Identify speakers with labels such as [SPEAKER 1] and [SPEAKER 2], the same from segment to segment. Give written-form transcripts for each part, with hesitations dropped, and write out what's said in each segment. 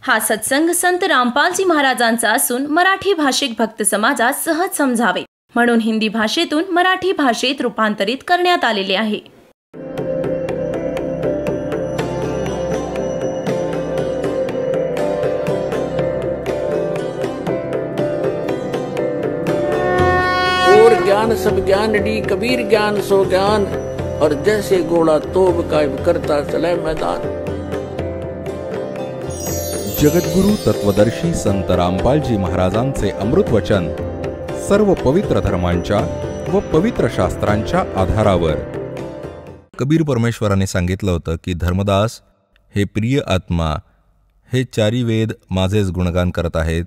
[SPEAKER 1] हा सत्संग संत रामपालजी महाराजांचा असून मराठी भाषिक भक्त समाजास सहज समजावे म्हणून हिंदी भाषेतून मराठी भाषेत रूपांतरित करण्यात आलेले आहे.
[SPEAKER 2] और ज्ञान सब ज्ञान डी कबीर ज्ञान सो ज्ञान और जैसे घोड़ा तोब कायम करता चले मैदान.
[SPEAKER 3] जगद्गुरु तत्वदर्शी संत रामपालजी महाराजांचे अमृत वचन सर्व पवित्र धर्मांच्या व पवित्र शास्त्रांच्या आधारावर. कबीर परमेश्वराने सांगितलं होतं की धर्मदास हे प्रिय आत्मा, हे चारी वेद माझेच गुणगान करत आहेत,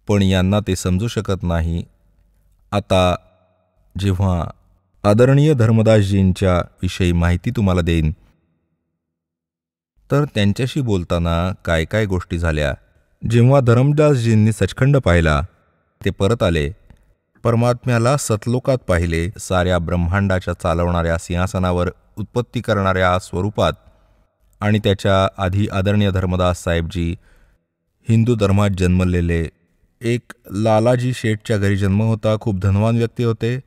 [SPEAKER 3] पण यांना ते समजू शकत नाही. आता जेव्हा आदरणीय धर्मदासजींच्या विषयी माहिती तुम्हाला देईन तर त्यांच्याशी बोलताना काय काय गोष्टी झाल्या. जेव्हा धर्मदासजींनी सचखंड पाहिला, ते परत आले, परमात्म्याला सतलोकात पाहिले, साऱ्या ब्रह्मांडाच्या चालवणाऱ्या सिंहासनावर उत्पत्ती करणाऱ्या स्वरूपात. आणि त्याच्या आधी आदरणीय धर्मदास साहेबजी हिंदू धर्मात जन्मलेले, एक लालाजी शेठच्या घरी जन्म होता, खूप धनवान व्यक्ती होते.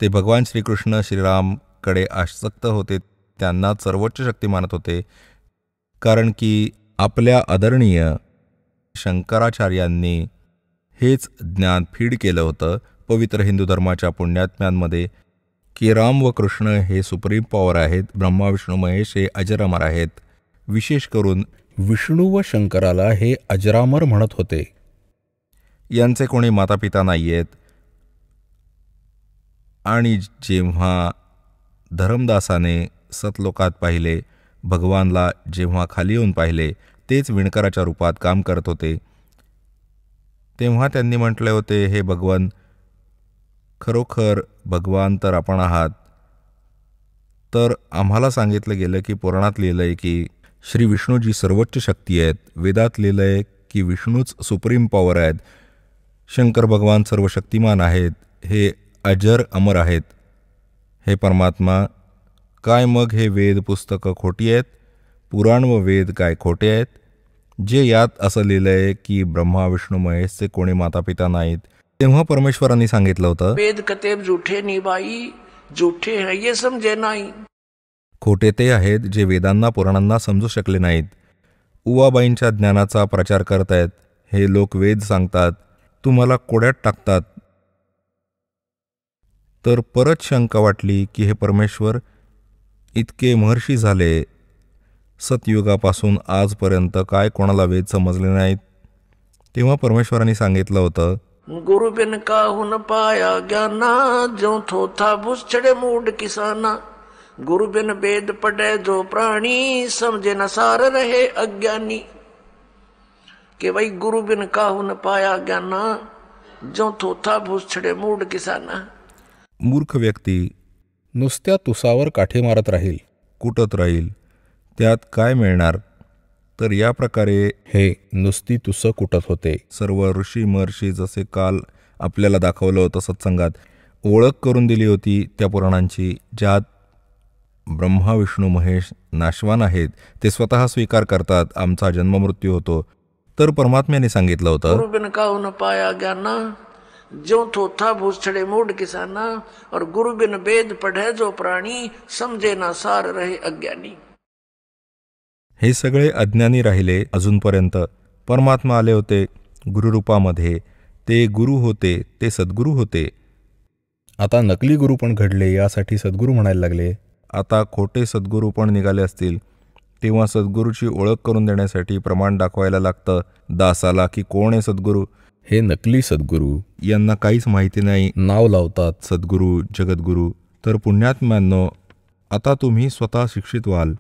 [SPEAKER 3] ते भगवान श्रीकृष्ण श्रीरामकडे आसक्त होते, त्यांना सर्वोच्च शक्ती मानत होते, कारण की आपल्या आदरणीय शंकराचार्यांनी हेच ज्ञान फीड केलं होतं पवित्र हिंदू धर्माच्या पुण्यात्म्यांमध्ये की राम व कृष्ण हे सुप्रीम पॉवर आहेत, ब्रह्मा विष्णू महेश हे अजरामर आहेत. विशेष करून विष्णू व शंकराला हे अजरामर म्हणत होते. यांचे कोणी मातापिता नाही आहेत. आणि जेव्हा धर्मदासाने सतलोकात पाहिले, भगवानला जेव्हा खाली येऊन पाहिले, तेच विणकराच्या रूपात काम करत होते, तेव्हा त्यांनी म्हटले होते, हे भगवान, खरोखर भगवान तर आपण आहात. तर आम्हाला सांगितलं गेलं की पुराणात लिहिलं आहे की श्री विष्णूजी सर्वोच्च शक्ती आहेत, वेदात लिहिलं आहे की विष्णूच सुप्रीम पॉवर आहेत, शंकर भगवान सर्व शक्तिमान आहेत, हे अजर अमर आहेत. हे परमात्मा, काय मग हे वेद पुस्तकं खोटी आहेत? पुराण व वेद काय खोटे आहेत? जे यात असं लिहिलं आहे की ब्रह्मा विष्णू महेशचे कोणी मातापिता नाहीत. तेव्हा परमेश्वरांनी सांगितलं होतं,
[SPEAKER 2] वेद कतेब झूठे निभाई, झूठे हैं ये समजे नाही.
[SPEAKER 3] खोटे ते आहेत जे वेदांना पुराणांना समजू शकले नाहीत. उवाबाईंच्या ज्ञानाचा प्रचार करतायत. हे लोक वेद सांगतात, तुम्हाला कोड्यात टाकतात. तर परत शंका वाटली की हे परमेश्वर, इतके महर्षी झाले, सतयुगापासून आजपर्यंत काय कोणाला वेद समजले नाहीत? तेव्हा परमेश्वरांनी सांगितलं होतं,
[SPEAKER 2] गुरु बिन काहू पाया ज्ञाना, जो थोथा भुसछड़े मूड किसाना. गुरु बिन वेद पढ़े जो प्राणी, समझे न सार रहे अज्ञानी. के भाई गुरु बिन काहू न पाया ज्ञाना, जो थोथा भुसछड़े मूड किसाना.
[SPEAKER 3] मूर्ख व्यक्ती नुसत्या तुसावर काठी मारत राहील, कुटत राहील, त्यात काय मिळणार? तर या प्रकारे हे नुसती तुसं कुटत होते. सर्व ऋषी महर्षी जसे काल आपल्याला दाखवलं होतं सत्संगात, ओळख करून दिली होती त्या पुराणांची, ज्यात ब्रह्मा विष्णू महेश नाशवान आहेत, ते स्वतः स्वीकार करतात आमचा जन्ममृत्यू होतो. तर परमात्म्याने सांगितलं होतं,
[SPEAKER 2] गुरु बिन काहू न पाया ज्ञाना, जो थोथा भूसड़े मूड किसाना. और गुरु बिन वेद पढ़े जो प्राणी, समझे ना सार रहे अज्ञानी.
[SPEAKER 3] हे सगळे अज्ञानी राहिले अजूनपर्यंत. परमात्मा आले होते गुरुरूपामध्ये, ते गुरु होते, ते सद्गुरू होते. आता नकली गुरु पण घडले, यासाठी सद्गुरू म्हणायला लागले. आता खोटे सद्गुरू पण निघाले असतील, तेव्हा सद्गुरूची ओळख करून देण्यासाठी प्रमाण दाखवायला लागतं दासाला की कोण आहे सद्गुरू. हे नकली सद्गुरू, यांना काहीच माहिती नाही, नाव लावतात सद्गुरू, जगद्गुरू. तर पुण्यात्म्यांनो, आता तुम्ही स्वतः शिक्षित व्हाल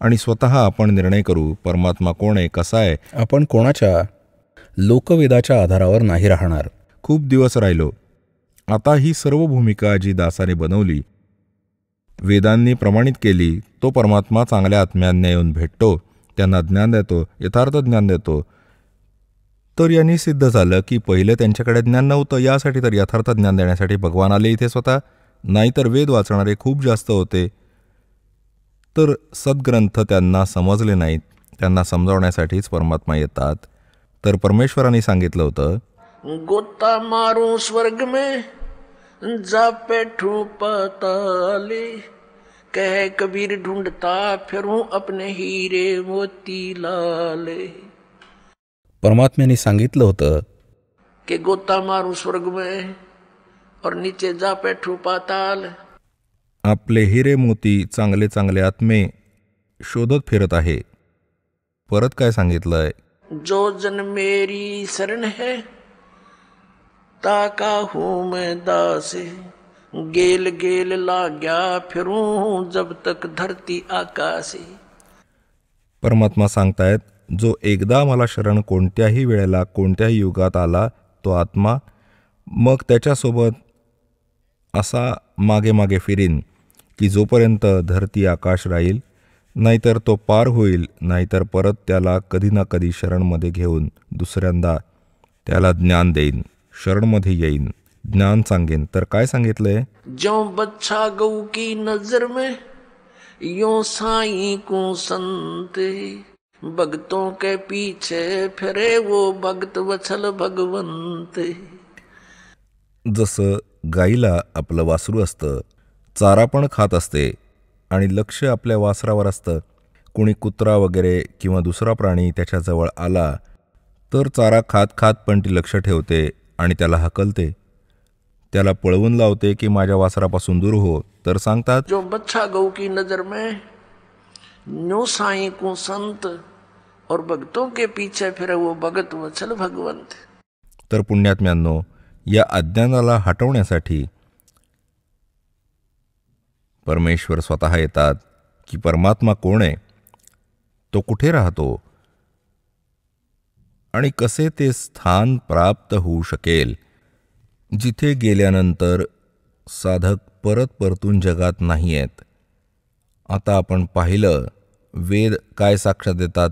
[SPEAKER 3] आणि स्वतः आपण निर्णय करू परमात्मा कोण आहे, कसा आहे. आपण कोणाच्या लोकवेदाच्या आधारावर नाही राहणार. खूप दिवस राहिलो. आता ही सर्व भूमिका जी दासाने बनवली, वेदांनी प्रमाणित केली, तो परमात्मा चांगल्या आत्म्यांना येऊन भेटतो, त्यांना ज्ञान देतो, यथार्थ ज्ञान देतो. तर यांनी सिद्ध झालं की पहिलं त्यांच्याकडे ज्ञान नव्हतं, यासाठी तर यथार्थ ज्ञान देण्यासाठी भगवान आले इथे स्वतः. नाहीतर वेद वाचणारे खूप जास्त होते, तर सद्ग्रंथ त्यांना समजले नाहीत. त्यांना समजावण्यासाठीच परमात्मा येतात. तर परमेश्वरांनी सांगितलं होतं,
[SPEAKER 2] गोता मारू स्वर्ग में जा बैठूं पाताले, कह कबीर ढूंढता फिरूं अपने हीरे मोती लाले.
[SPEAKER 3] परमात्म्याने सांगितलं होतं
[SPEAKER 2] कि गोता मारू स्वर्ग में और नीचे जा बैठूं पाताल.
[SPEAKER 3] आपले हिरे मोती चांगले चांगले आत्मे शोधत फिरत आहे. परत काय सांगितलंय,
[SPEAKER 2] जो जन मेरी शरण है ताका हूँ मैं दासे, गेल गेल लाग्या फिरूं जब तक धरती आकाशे.
[SPEAKER 3] परमात्मा सांगतायत, जो एकदा मला शरण कोणत्याही वेळेला कोणत्याही युगात आला तो आत्मा मग त्याच्यासोबत असा मागे मागे फिरीन की जोपर्यंत धरती आकाश राहील, नाहीतर तो पार होईल, नाहीतर परत त्याला कधी ना कधी शरणमध्ये घेऊन दुसऱ्यांदा त्याला ज्ञान देईन, शरणमध्ये येईन, ज्ञान सांगेन. तर काय सांगितलंय,
[SPEAKER 2] जो बच्चा गऊ की नजर में यो साईं को संत, भक्तों के पीछे फिरे वो भक्त वत्सल भगवंत.
[SPEAKER 3] जसं गाईला आपलं वासरू असतं, चारा पण खात असते आणि लक्ष आपल्या वासरावर असतं. कोणी कुत्रा वगैरे किंवा दुसरा प्राणी त्याच्याजवळ आला तर चारा खात खात पण ती लक्ष ठेवते आणि त्याला हकलते, त्याला पळवून लावते की माझ्या वासरापासून दूर हो. तर सांगतात,
[SPEAKER 2] जो बच्चा गऊ की नजर में नो साईं को संत और भक्तों के पीछे फिरे वो भगत वत्सल भगवंत.
[SPEAKER 3] तर पुण्यात्म्यांनो, या अज्ञानाला हटवण्यासाठी परमेश्वर स्वतः येतात की परमात्मा कोण आहे, तो कुठे राहतो आणि कसे ते स्थान प्राप्त होऊ शकेल जिथे गेल्यानंतर साधक परत परतून जगात नाही आहेत. आता आपण पाहिलं, वेद काय साक्ष देतात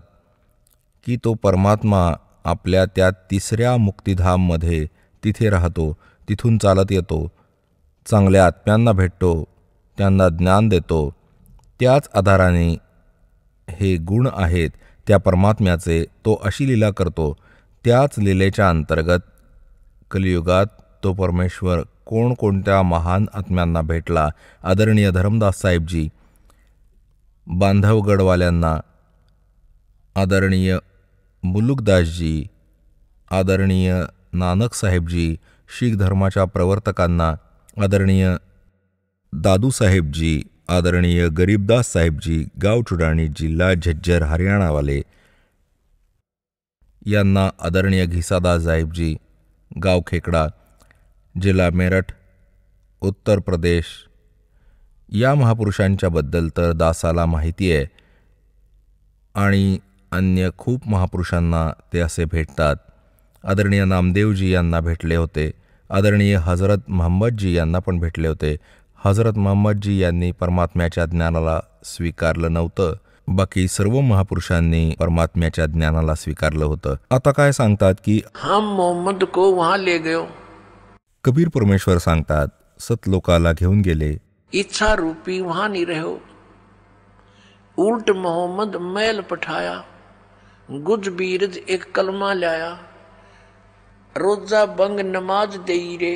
[SPEAKER 3] की तो परमात्मा आपल्या त्या तिसऱ्या मुक्तिधाममध्ये तिथे राहतो, तिथून चालत येतो, चांगल्या आत्म्यांना भेटतो, त्यांना ज्ञान देतो. त्याच आधाराने हे गुण आहेत त्या परमात्म्याचे, तो अशी लीला करतो. त्याच लीलेच्या अंतर्गत कलियुगात तो परमेश्वर कोणकोणत्या महान आत्म्यांना भेटला. आदरणीय धर्मदास साहेबजी, बांधवगडवाल्यांना, आदरणीय मुलुकदासजी, आदरणीय नानक साहेबजी, शीख धर्माच्या प्रवर्तकांना, आदरणीय दादू साहेबजी, आदरणीय गरीबदास साहेबजी, गाव चुडाणी, जिल्हा झज्जर, हरियाणावाले, यांना आदरणीय घिसादास साहेबजी, गाव खेकडा, जिल्हा मेरठ, उत्तर प्रदेश, या महापुरुषांच्याबद्दल तर दासाला माहिती आहे आणि अन्य खूप महापुरुषांना ते असे भेटतात. आदरणीय नामदेवजी यांना भेटले होते, आदरणीय हजरत महम्मदजी यांना पण भेटले होते. हजरत महम्मदजी यांनी परमात्म्याच्या ज्ञानाला स्वीकारलं नव्हतं, बाकी सर्व महापुरुषांनी परमात्म्याच्या ज्ञानाला स्वीकारलं होतं. आता काय सांगतात की
[SPEAKER 2] हम मोहम्मद को वहां ले गयो.
[SPEAKER 3] कबीर परमेश्वर सांगतात, सतलोकाला घेऊन गेले,
[SPEAKER 2] इच्छा रूपी वहां नहीं रहो. उल्ट मोहम्मद मैल पठाया, गुज बीरज एक कलमा लाया, रोजा बंग नमाज दई रे,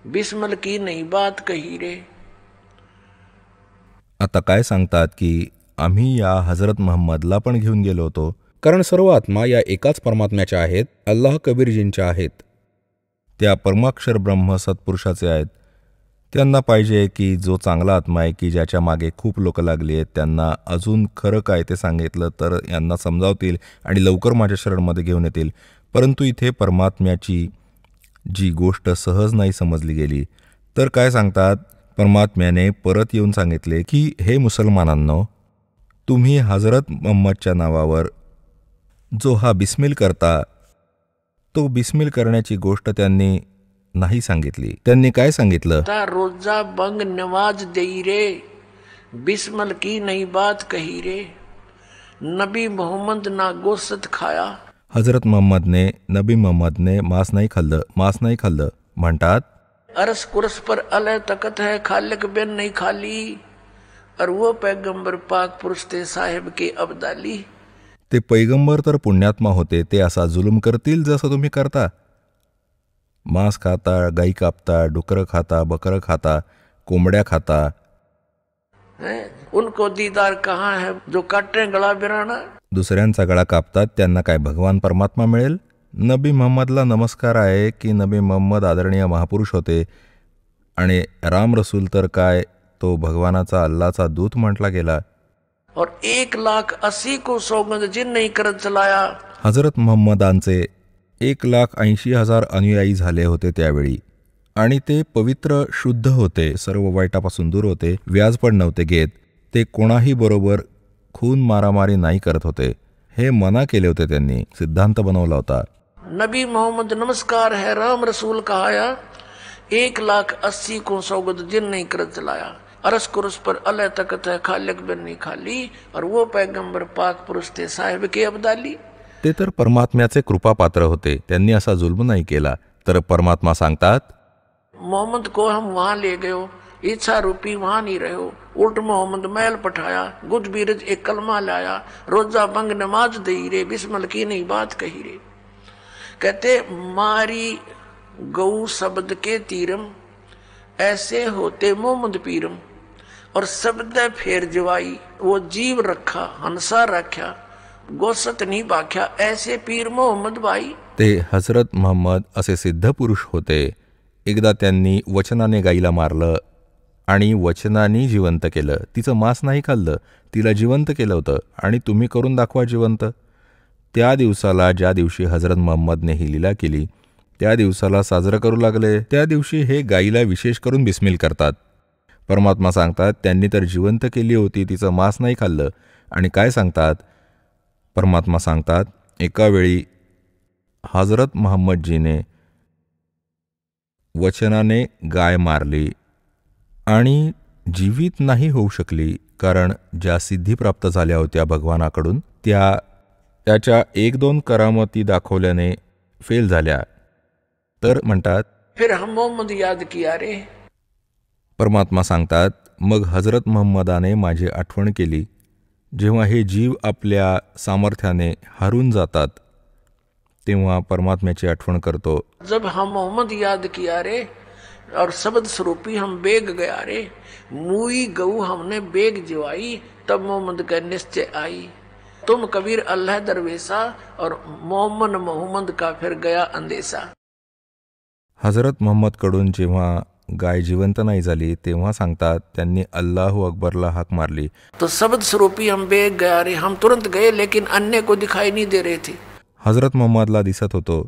[SPEAKER 2] बिस्मल की नहीं बात कही रे.
[SPEAKER 3] आता काय सांगतात की आम्ही या हजरत महम्मदला पण घेऊन गेलो होतो, कारण सर्व आत्मा या एकाच परमात्म्याच्या आहेत, अल्लाह कबीरजींच्या आहेत. त्या परमाक्षर ब्रह्म सत्पुरुषाचे आहेत. त्यांना पाहिजे की जो चांगला आत्मा आहे की ज्याच्या मागे खूप लोक लागली आहेत, त्यांना अजून खरं काय ते सांगितलं तर यांना समजावतील आणि लवकर माझ्या शरणमध्ये घेऊन येतील. परंतु इथे परमात्म्याची जी गोष्ट सहज नाही समजली गेली. तर काय सांगतात, परमात्म्याने परत येऊन सांगितले की हे मुसलमानांनो, तुम्ही हजरत मुहम्मदच्या नावावर जो हा बिस्मिल करता, तो बिस्मिल करण्याची गोष्ट त्यांनी नाही सांगितली. त्यांनी काय सांगितलं,
[SPEAKER 2] रोजा बंग नमाज दई रे, बिस्मल की नहीं बात कही रे, नबी मोहम्मद ना गोश्त खाया.
[SPEAKER 3] हजरत मोहम्मदने, नबी मोहम्मदने मांस नाही खाल्लं म्हणतात.
[SPEAKER 2] अरस कुरस पर अलह तकत है, खालिक बिन नहीं खाली, और वो पैगंबर पाक पुरुष थे साहिब के अब्दाली.
[SPEAKER 3] ते पैगंबर तर पुण्यात्मा होते, ते असा जुलूम करतील जसं तुम्ही करता. मांस खाता, गाई कापता, डुकरं खाता, बकरं खाता, कोंबड्या खाता.
[SPEAKER 2] उनको दीदार कहाँ है जो काटे गळा बिराना.
[SPEAKER 3] दुसऱ्यांचा गळा कापतात, त्यांना काय भगवान परमात्मा मिळेल? नबी मोहम्मदला नमस्कार आहे की नबी मोहम्मद आदरणीय महापुरुष होते आणि राम रसूल तर काय, तो भगवानाचा अल्लाचा दूत म्हटला गेला.
[SPEAKER 2] और 1,80,000 को सौगंध जिन नहीं करत चलाया.
[SPEAKER 3] हजरत मोहम्मदांचे 1,80,000 अनुयायी झाले होते त्यावेळी, आणि ते पवित्र शुद्ध होते, सर्व वाईटापासून दूर होते, व्याज पण नव्हते घेत, ते कोणाही बरोबर खून मारामारी नाही करत होते. हे मना केले होते, त्यांनी सिद्धांत बनवला होता.
[SPEAKER 2] नबी मोहम्मद नमस्कार है राम रसूल कहाया. 1,80,000 को सौगंध जिन नहीं करत चलाया. अरस कुरस पर अल्लाह तकत है खालिक बिन नहीं खाली. और वो पैगंबर पाक पुरुष थे साहिब के अब्दाली.
[SPEAKER 3] ते तर परमात्म्याचे कृपापात्र होते, त्यांनी असा जुल्म नाही केला. तर परमात्मा सांगतात,
[SPEAKER 2] मोहम्मद को हम वहां ले गयो, इच्छा रूपी वहां नहीं रहो. उल्ट मोहम्मद महल पठाया, गुज बीरज एक कलमा लाया, रोजा बंग नमाज दई रे, बिस्मिल की नहीं बात कही रे. कहते मारी गौ शब्द के तीरम, ऐसे होते मोहम्मद पीरम. और शब्द फेर जवाई, वो जीव रखा हंसा रख्या, गोसत नहीं बाख्या, ऐसे पीर मोहम्मद भाई.
[SPEAKER 3] ते हजरत मोहम्मद असे सिद्ध पुरुष होते. एकदा त्यांनी वचनाने गाईला मारलं आणि वचनाने जिवंत केलं. तिचं मांस नाही खाल्लं, तिला जिवंत केलं होतं, आणि तुम्ही करून दाखवा जिवंत. त्या दिवसाला, ज्या दिवशी हजरत मोहम्मदने ही लीला केली, त्या दिवसाला साजरं करू लागले. त्या दिवशी हे गाईला विशेष करून बिस्मिल करतात. परमात्मा सांगतात, त्यांनी तर जिवंत केली होती, तिचं मांस नाही खाल्लं. आणि काय सांगतात? परमात्मा सांगतात, एका वेळी हजरत मोहम्मदजीने वचनाने गाय मारली आणि जीवित नाही होऊ शकली, कारण ज्या सिद्धी प्राप्त झाल्या होत्या भगवानाकडून त्याच्या 1-2 करामती दाखवल्याने फेल झाल्या. तर म्हणतात,
[SPEAKER 2] फिर हम मोहम्मद याद किया रे.
[SPEAKER 3] परमात्मा सांगतात, मग हजरत मोहम्मदाने माझी आठवण केली. जेव्हा हे जीव आपल्या सामर्थ्याने हारून जातात, तेव्हा परमात्म्याची आठवण करतो.
[SPEAKER 2] जब हम मोहम्मद याद किया रे और शब्द स्वरूपी हम बेग गया रे, मुई गऊ हमने बेग जिवाई, तब मोहम्मद का निश्चय आई. तुम कबीर अल्लाह दरवेशा और मोहम्मद का फिर गया अंदेशा.
[SPEAKER 3] हजरत मोहम्मदकडून जेव्हा गाय जिवंत नाही झाली, तेव्हा सांगतात, त्यांनी अल्लाहू अकबरला हाक मारली.
[SPEAKER 2] तो शब्द स्वरूपी हम बेग गया रे, हम तुरंत गए लेकिन अन्य को दिखाई नहीं दे रहे थे.
[SPEAKER 3] हजरत मोहम्मदला दिसत होतो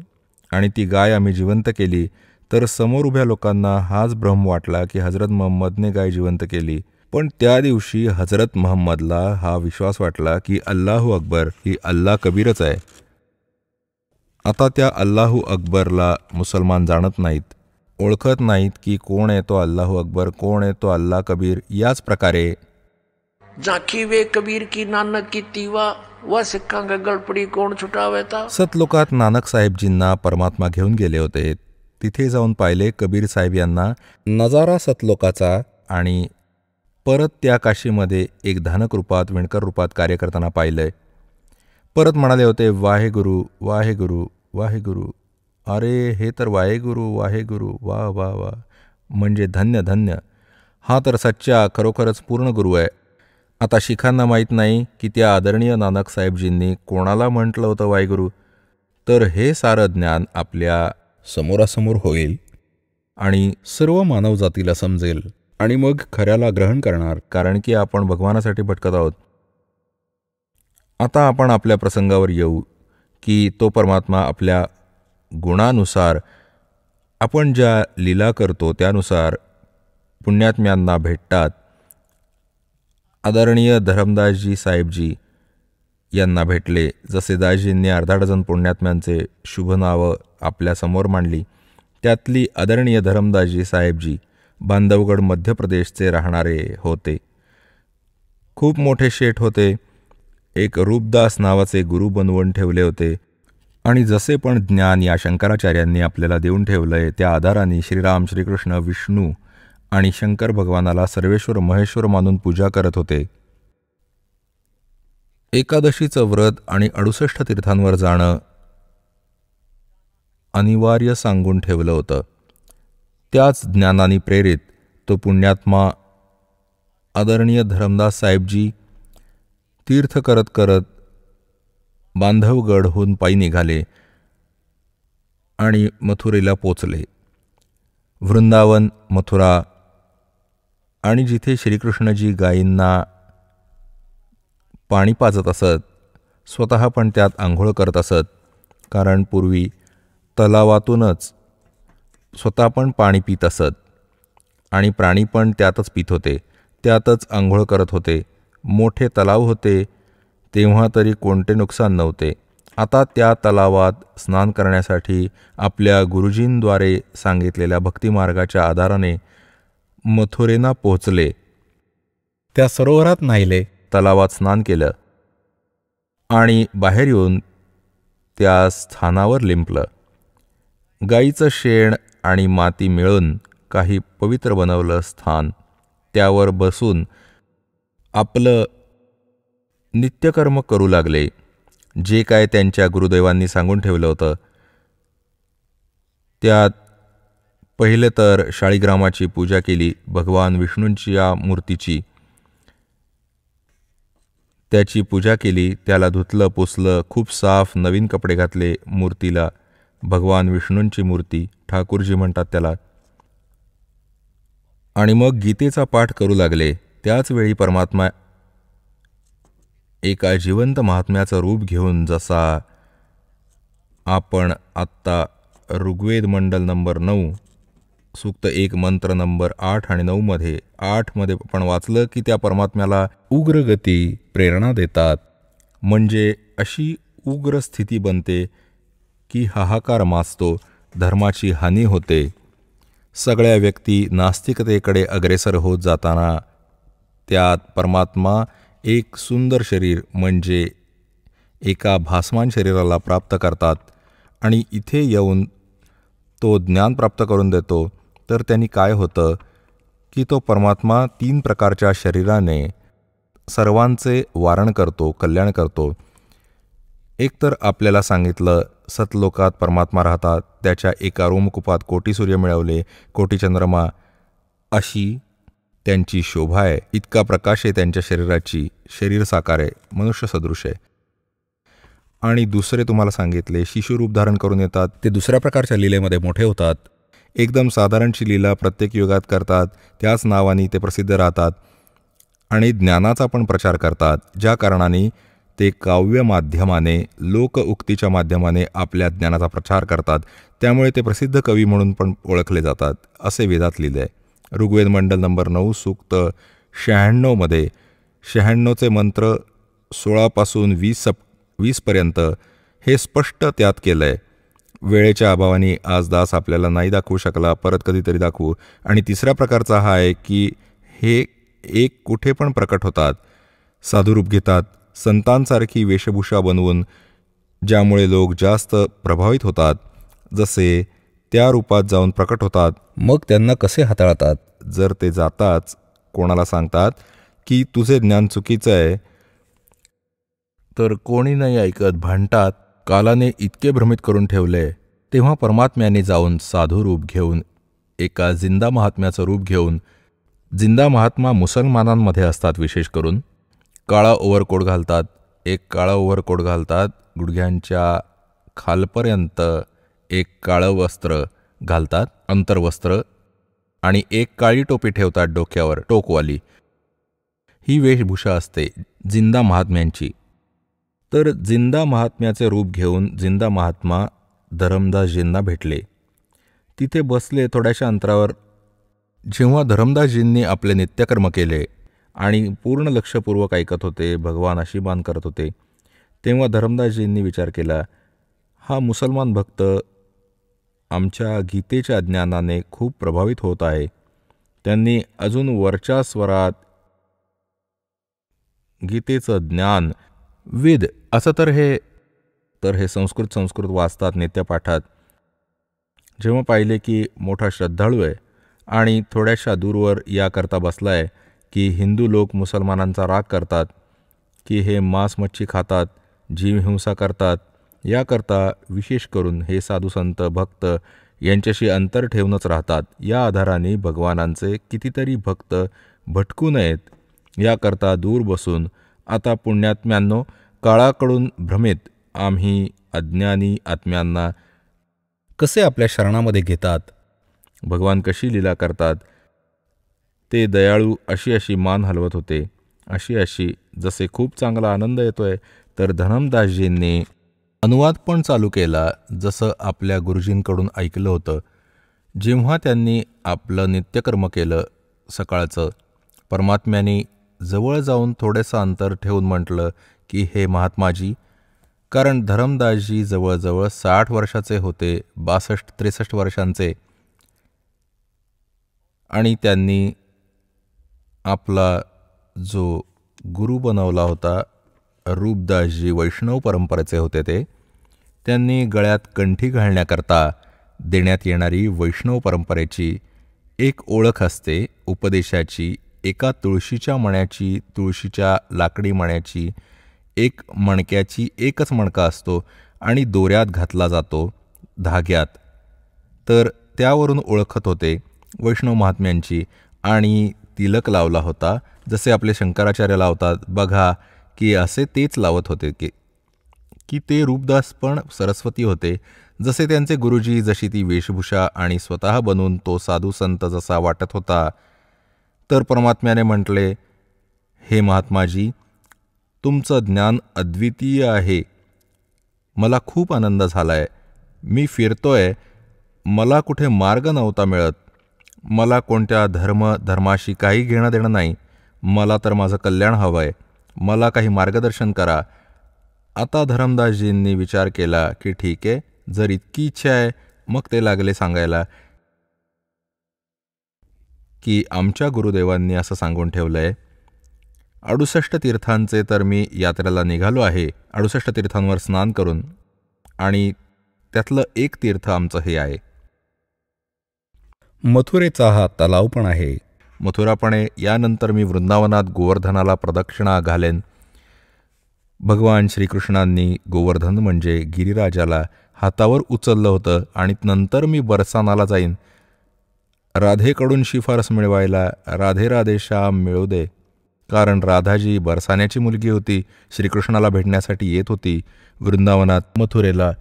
[SPEAKER 3] आणि ती गाय आम्ही जिवंत केली, तर समोर उभ्या लोकांना हाच भ्रम वाटला की हजरत मोहम्मदने गाय जिवंत केली. पण त्या दिवशी हजरत मोहम्मदला हा विश्वास वाटला की अल्लाहू अकबर ही अल्लाह कबीरच आहे. आता त्या अल्लाहू अकबरला मुसलमान जाणत नाहीत, ओळखत नाहीत की कोण आहे तो अल्लाहू अकबर, कोण आहे तो अल्लाह कबीर. याच प्रकारे
[SPEAKER 2] झाकी वे कबीर की नानक की तीवा, व सिक्कांगा गळपडी कोण छुटावेता.
[SPEAKER 3] सतलोकात नानक साहेबजींना परमात्मा घेऊन गेले होते. तिथे जाऊन पाहिले कबीर साहेब यांना नजारा सतलोकाचा, आणि परत त्या काशीमध्ये एक धानक रूपात, विणकर रूपात कार्य करताना पाहिलंय. परत म्हणाले होते, वाहेगुरु वाहेगुरु वाहेगुरु. अरे हे तर वाहेगुरु वाहेगुरु, वा वा वा, म्हणजे धन्य धन्य, हा तर सच्चा खरोखरच पूर्ण गुरु आहे. आता शिखांना माहीत नाही की त्या आदरणीय नानक साहेबजींनी कोणाला म्हटलं होतं वाहेगुरु. तर हे सारं ज्ञान आपल्या समोरासमोर होईल आणि सर्व मानवजातीला समजेल, आणि मग खऱ्याला ग्रहण करणार, कारण की आपण भगवानासाठी भटकत आहोत. आता आपण आपल्या प्रसंगावर येऊ की तो परमात्मा आपल्या गुणानुसार, आपण ज्या लीला करतो त्यानुसार पुण्यात्म्यांना भेटतात. आदरणीय धरमदासजी साहेबजी यांना भेटले. जसे दासजींनी अर्धा डझन पुण्यात्म्यांचे शुभ नावं आपल्यासमोर मांडली, त्यातली आदरणीय धरमदासजी साहेबजी बांधवगड मध्य प्रदेशचे राहणारे होते. खूप मोठे शेठ होते. एक रूपदास नावाचे गुरु बनवून ठेवले होते, आणि जसे पण ज्ञान या शंकराचार्यांनी आपल्याला देऊन ठेवलंय, त्या आधाराने श्रीराम, श्रीकृष्ण, विष्णू आणि शंकर भगवानाला सर्वेश्वर महेश्वर मानून पूजा करत होते. एकादशीचं व्रत आणि 68 तीर्थांवर जाणं अनिवार्य सांगून ठेवलं होतं. त्याच ज्ञानाने प्रेरित तो पुण्यात्मा आदरणीय धरमदास साहेबजी तीर्थ करत करत बांधवगडहून पायी निघाले आणि मथुरेला पोचले. वृंदावन, मथुरा आणि जिथे श्रीकृष्णजी गायींना पाणी पाजत असत, स्वतः पण त्यात आंघोळ करत असत, कारण पूर्वी तलावातूनच स्वतः पण पाणी पित असत आणि प्राणी पण त्यातच पित होते, त्यातच आंघोळ करत होते. मोठे तलाव होते तेव्हा तरी कोणते नुकसान नव्हते. आता त्या तलावात स्नान करण्यासाठी आपल्या गुरुजींद्वारे सांगितलेल्या भक्तिमार्गाच्या आधाराने मथुरेला पोहोचले. त्या सरोवरात न्हायले, तलावात स्नान केलं आणि बाहेर येऊन त्या स्थानावर लिंपलं. गाईचं शेण आणि माती मिळून काही पवित्र बनवलं स्थान. त्यावर बसून आपलं नित्यकर्म करू लागले, जे काय त्यांच्या गुरुदेवांनी सांगून ठेवलं होतं. त्यात पहिले तर शाळीग्रामाची पूजा केली, भगवान विष्णूंच्या मूर्तीची. त्याची पूजा केली, त्याला धुतलं, पुसलं, खूप साफ नवीन कपडे घातले मूर्तीला. भगवान विष्णूंची मूर्ती, ठाकूरजी म्हणतात त्याला. आणि मग गीतेचा पाठ करू लागले. त्याच वेळी परमात्मा एका जिवंत महात्म्याचं रूप घेऊन, जसा आपण आत्ता ऋग्वेद मंडल नंबर 9 सूक्त 1 मंत्र नंबर 8 आणि 9 मध्ये 8 मध्ये आपण वाचलं की त्या परमात्म्याला उग्रगती प्रेरणा देतात. म्हणजे अशी उग्र स्थिती बनते की हाहाकार माजतो, धर्माची हानी होते. सगळ्या व्यक्ती नास्तिकतेकडे अग्रेसर होत जाताना त्यात परमात्मा एक सुंदर शरीर म्हणजे एका भासमान शरीराला प्राप्त करतात आणि इथे येऊन तो ज्ञान प्राप्त करून देतो. तर त्यांनी काय होतं की तो परमात्मा 3 प्रकारच्या शरीराने सर्वांचे वारण करतो, कल्याण करतो. एक तर आपल्याला सांगितलं सतलोकात परमात्मा राहतात, त्याच्या एका रोमकुपात कोटी सूर्य मिळवले, कोटी चंद्रमा, अशी त्यांची शोभा आहे. इतका प्रकाश आहे त्यांच्या शरीराची, शरीर साकार आहे, मनुष्य सदृश आहे. आणि दुसरे तुम्हाला सांगितले शिशुरूप धारण करून येतात, ते दुसऱ्या प्रकारच्या लीलेमध्ये मोठे होतात. एकदम साधारणशी लीला प्रत्येक युगात करतात, त्याच नावाने ते प्रसिद्ध राहतात आणि ज्ञानाचा पण प्रचार करतात. ज्या कारणाने ते काव्य माध्यमाने, लोकउक्तीच्या माध्यमाने आपल्या ज्ञानाचा प्रचार करतात. त्यामुळे ते प्रसिद्ध कवी म्हणून पण ओळखले जातात, असे वेदात लिहिले आहे. ऋग्वेद मंडल नंबर 9 सूक्त 96 मध्ये 96चे मंत्र 16 पासून 20 पर्यंत हे स्पष्ट त्यात केलं आहे. वेळेच्या अभावाने आज दास आपल्याला नाही दाखवू शकला, परत कधीतरी दाखवू. आणि तिसऱ्या प्रकारचा हा आहे की हे एक कुठे पण प्रकट होतात, साधुरूप घेतात, संतांसारखी वेशभूषा बनवून, ज्यामुळे लोक जास्त प्रभावित होतात. जसे त्या रूपात जाऊन प्रकट होतात, मग त्यांना कसे हाताळतात? जर ते जाताच कोणाला सांगतात की तुझे ज्ञान चुकीचं आहे, तर कोणी नाही ऐकत, भांडतात. कालाने इतके भ्रमित करून ठेवले. तेव्हा परमात्म्याने जाऊन साधू रूप घेऊन, एका जिंदा महात्म्याचं रूप घेऊन, जिंदा महात्मा मुसलमानांमध्ये असतात, विशेष करून काळा ओव्हरकोट घालतात. एक काळा ओव्हरकोट घालतात, गुडघ्यांच्या खालपर्यंत एक काळं वस्त्र घालतात, अंतर्वस्त्र, आणि एक काळी टोपी ठेवतात डोक्यावर, टोकवाली. ही वेशभूषा असते जिंदा महात्म्यांची. तर जिंदा महात्म्याचे रूप घेऊन जिंदा महात्मा धरमदासजींना भेटले. तिथे बसले थोड्याशा अंतरावर. जेव्हा धरमदासजींनी आपले नित्यकर्म केले आणि पूर्ण लक्षपूर्वक ऐकत होते, भगवान आशीर्वाद करत होते, तेव्हा धरमदासजींनी विचार केला, हा मुसलमान भक्त आमच्या गीतेच्या ज्ञानाने खूप प्रभावित होत आहे. त्यांनी अजून वरच्या स्वरात गीतेचं ज्ञान विद असं तर हे संस्कृत वाचतात नित्यपाठात. जेव्हा पाहिले की मोठा श्रद्धाळू आहे आणि थोड्याशा दूरवर याकरता बसलाय की हिंदू लोक मुसलमानांचा राग करतात, की हे मांस मच्छी खातात, जीव हिंसा करतात. याकरता विशेष करून हे साधू संत भक्त यांच्याशी अंतर ठेवूनच राहतात. या आधाराने भगवानांचे कितीतरी भक्त भटकू नयेत याकरता दूर बसून आता पुण्यात्म्यांनो, काळाकडून भ्रमित आम्ही अज्ञानी आत्म्यांना कसे आपल्या शरणामध्ये घेतात, भगवान कशी लीला करतात, ते दयाळू अशी मान हलवत होते. अशी जसे खूप चांगला आनंद येतोय, तर धनमदासजींनी अनुवाद पण चालू केला, जसं आपल्या गुरुजींकडून ऐकलं होतं. जेव्हा त्यांनी आपलं नित्यकर्म केलं सकाळचं, परमात्म्याने जवळ जाऊन थोडेसं अंतर ठेवून म्हटलं की हे महात्माजी, कारण धरमदासजी जवळजवळ 60 वर्षाचे होते, 62-63 वर्षांचे, आणि त्यांनी आपला जो गुरु बनवला होता, रूपदासजी वैष्णव परंपरेचे होते, त्यांनी गळ्यात कंठी घालण्याकरता देण्यात येणारी वैष्णव परंपरेची एक ओळख असते. उपदेशाची एका तुळशीच्या मण्याची, तुळशीच्या लाकडी मण्याची एक मणक्याची एकच मणका असतो आणि दोऱ्यात घातला जातो, धाग्यात. तर त्यावरून ओळखत होते वैष्णव महात्म्यांची. आणि तिलक लावला होता, जसे आपले शंकराचार्य लावतात बघा, की असे तेच लावत होते की ते रूपदास पण सरस्वती होते. जसे त्यांचे गुरुजी, जशी ती वेशभूषा आणि स्वतः बनून तो साधू संत जसा वाटत होता. तर परमात्म्याने म्हटले, हे महात्माजी, तुमचं ज्ञान अद्वितीय आहे. मला खूप आनंद झालाय. मी फिरतोय, मला कुठे मार्ग नव्हता मिळत. मला कोणत्या धर्माशी काही घेणं देणं नाही. मला तर माझं कल्याण हवं आहे. मला काही मार्गदर्शन करा. आता धरमदासजींनी विचार केला की ठीक आहे, जर इतकी इच्छा आहे, मग ते लागले सांगायला की आमच्या गुरुदेवांनी असं सांगून ठेवलंय, 68 तीर्थांचे तर मी यात्रेला निघालो आहे, 68 तीर्थांवर स्नान करून, आणि त्यातलं एक तीर्थ आमचं हे आहे.
[SPEAKER 4] मथुरेचा हा तलाव पण आहे.
[SPEAKER 3] मथुरापणे यानंतर मी वृंदावनात गोवर्धनाला प्रदक्षिणा घालेन. भगवान श्रीकृष्णांनी गोवर्धन म्हणजे गिरिराजाला हातावर उचललं होतं आणि नंतर मी बरसानाला जाईन. राधेकडून शिफारस मिळवायला राधे राधे श्याम मिळू दे, कारण राधाजी बरसाण्याची मुलगी होती, श्रीकृष्णाला भेटण्यासाठी येत होती वृंदावनात मथुरेला.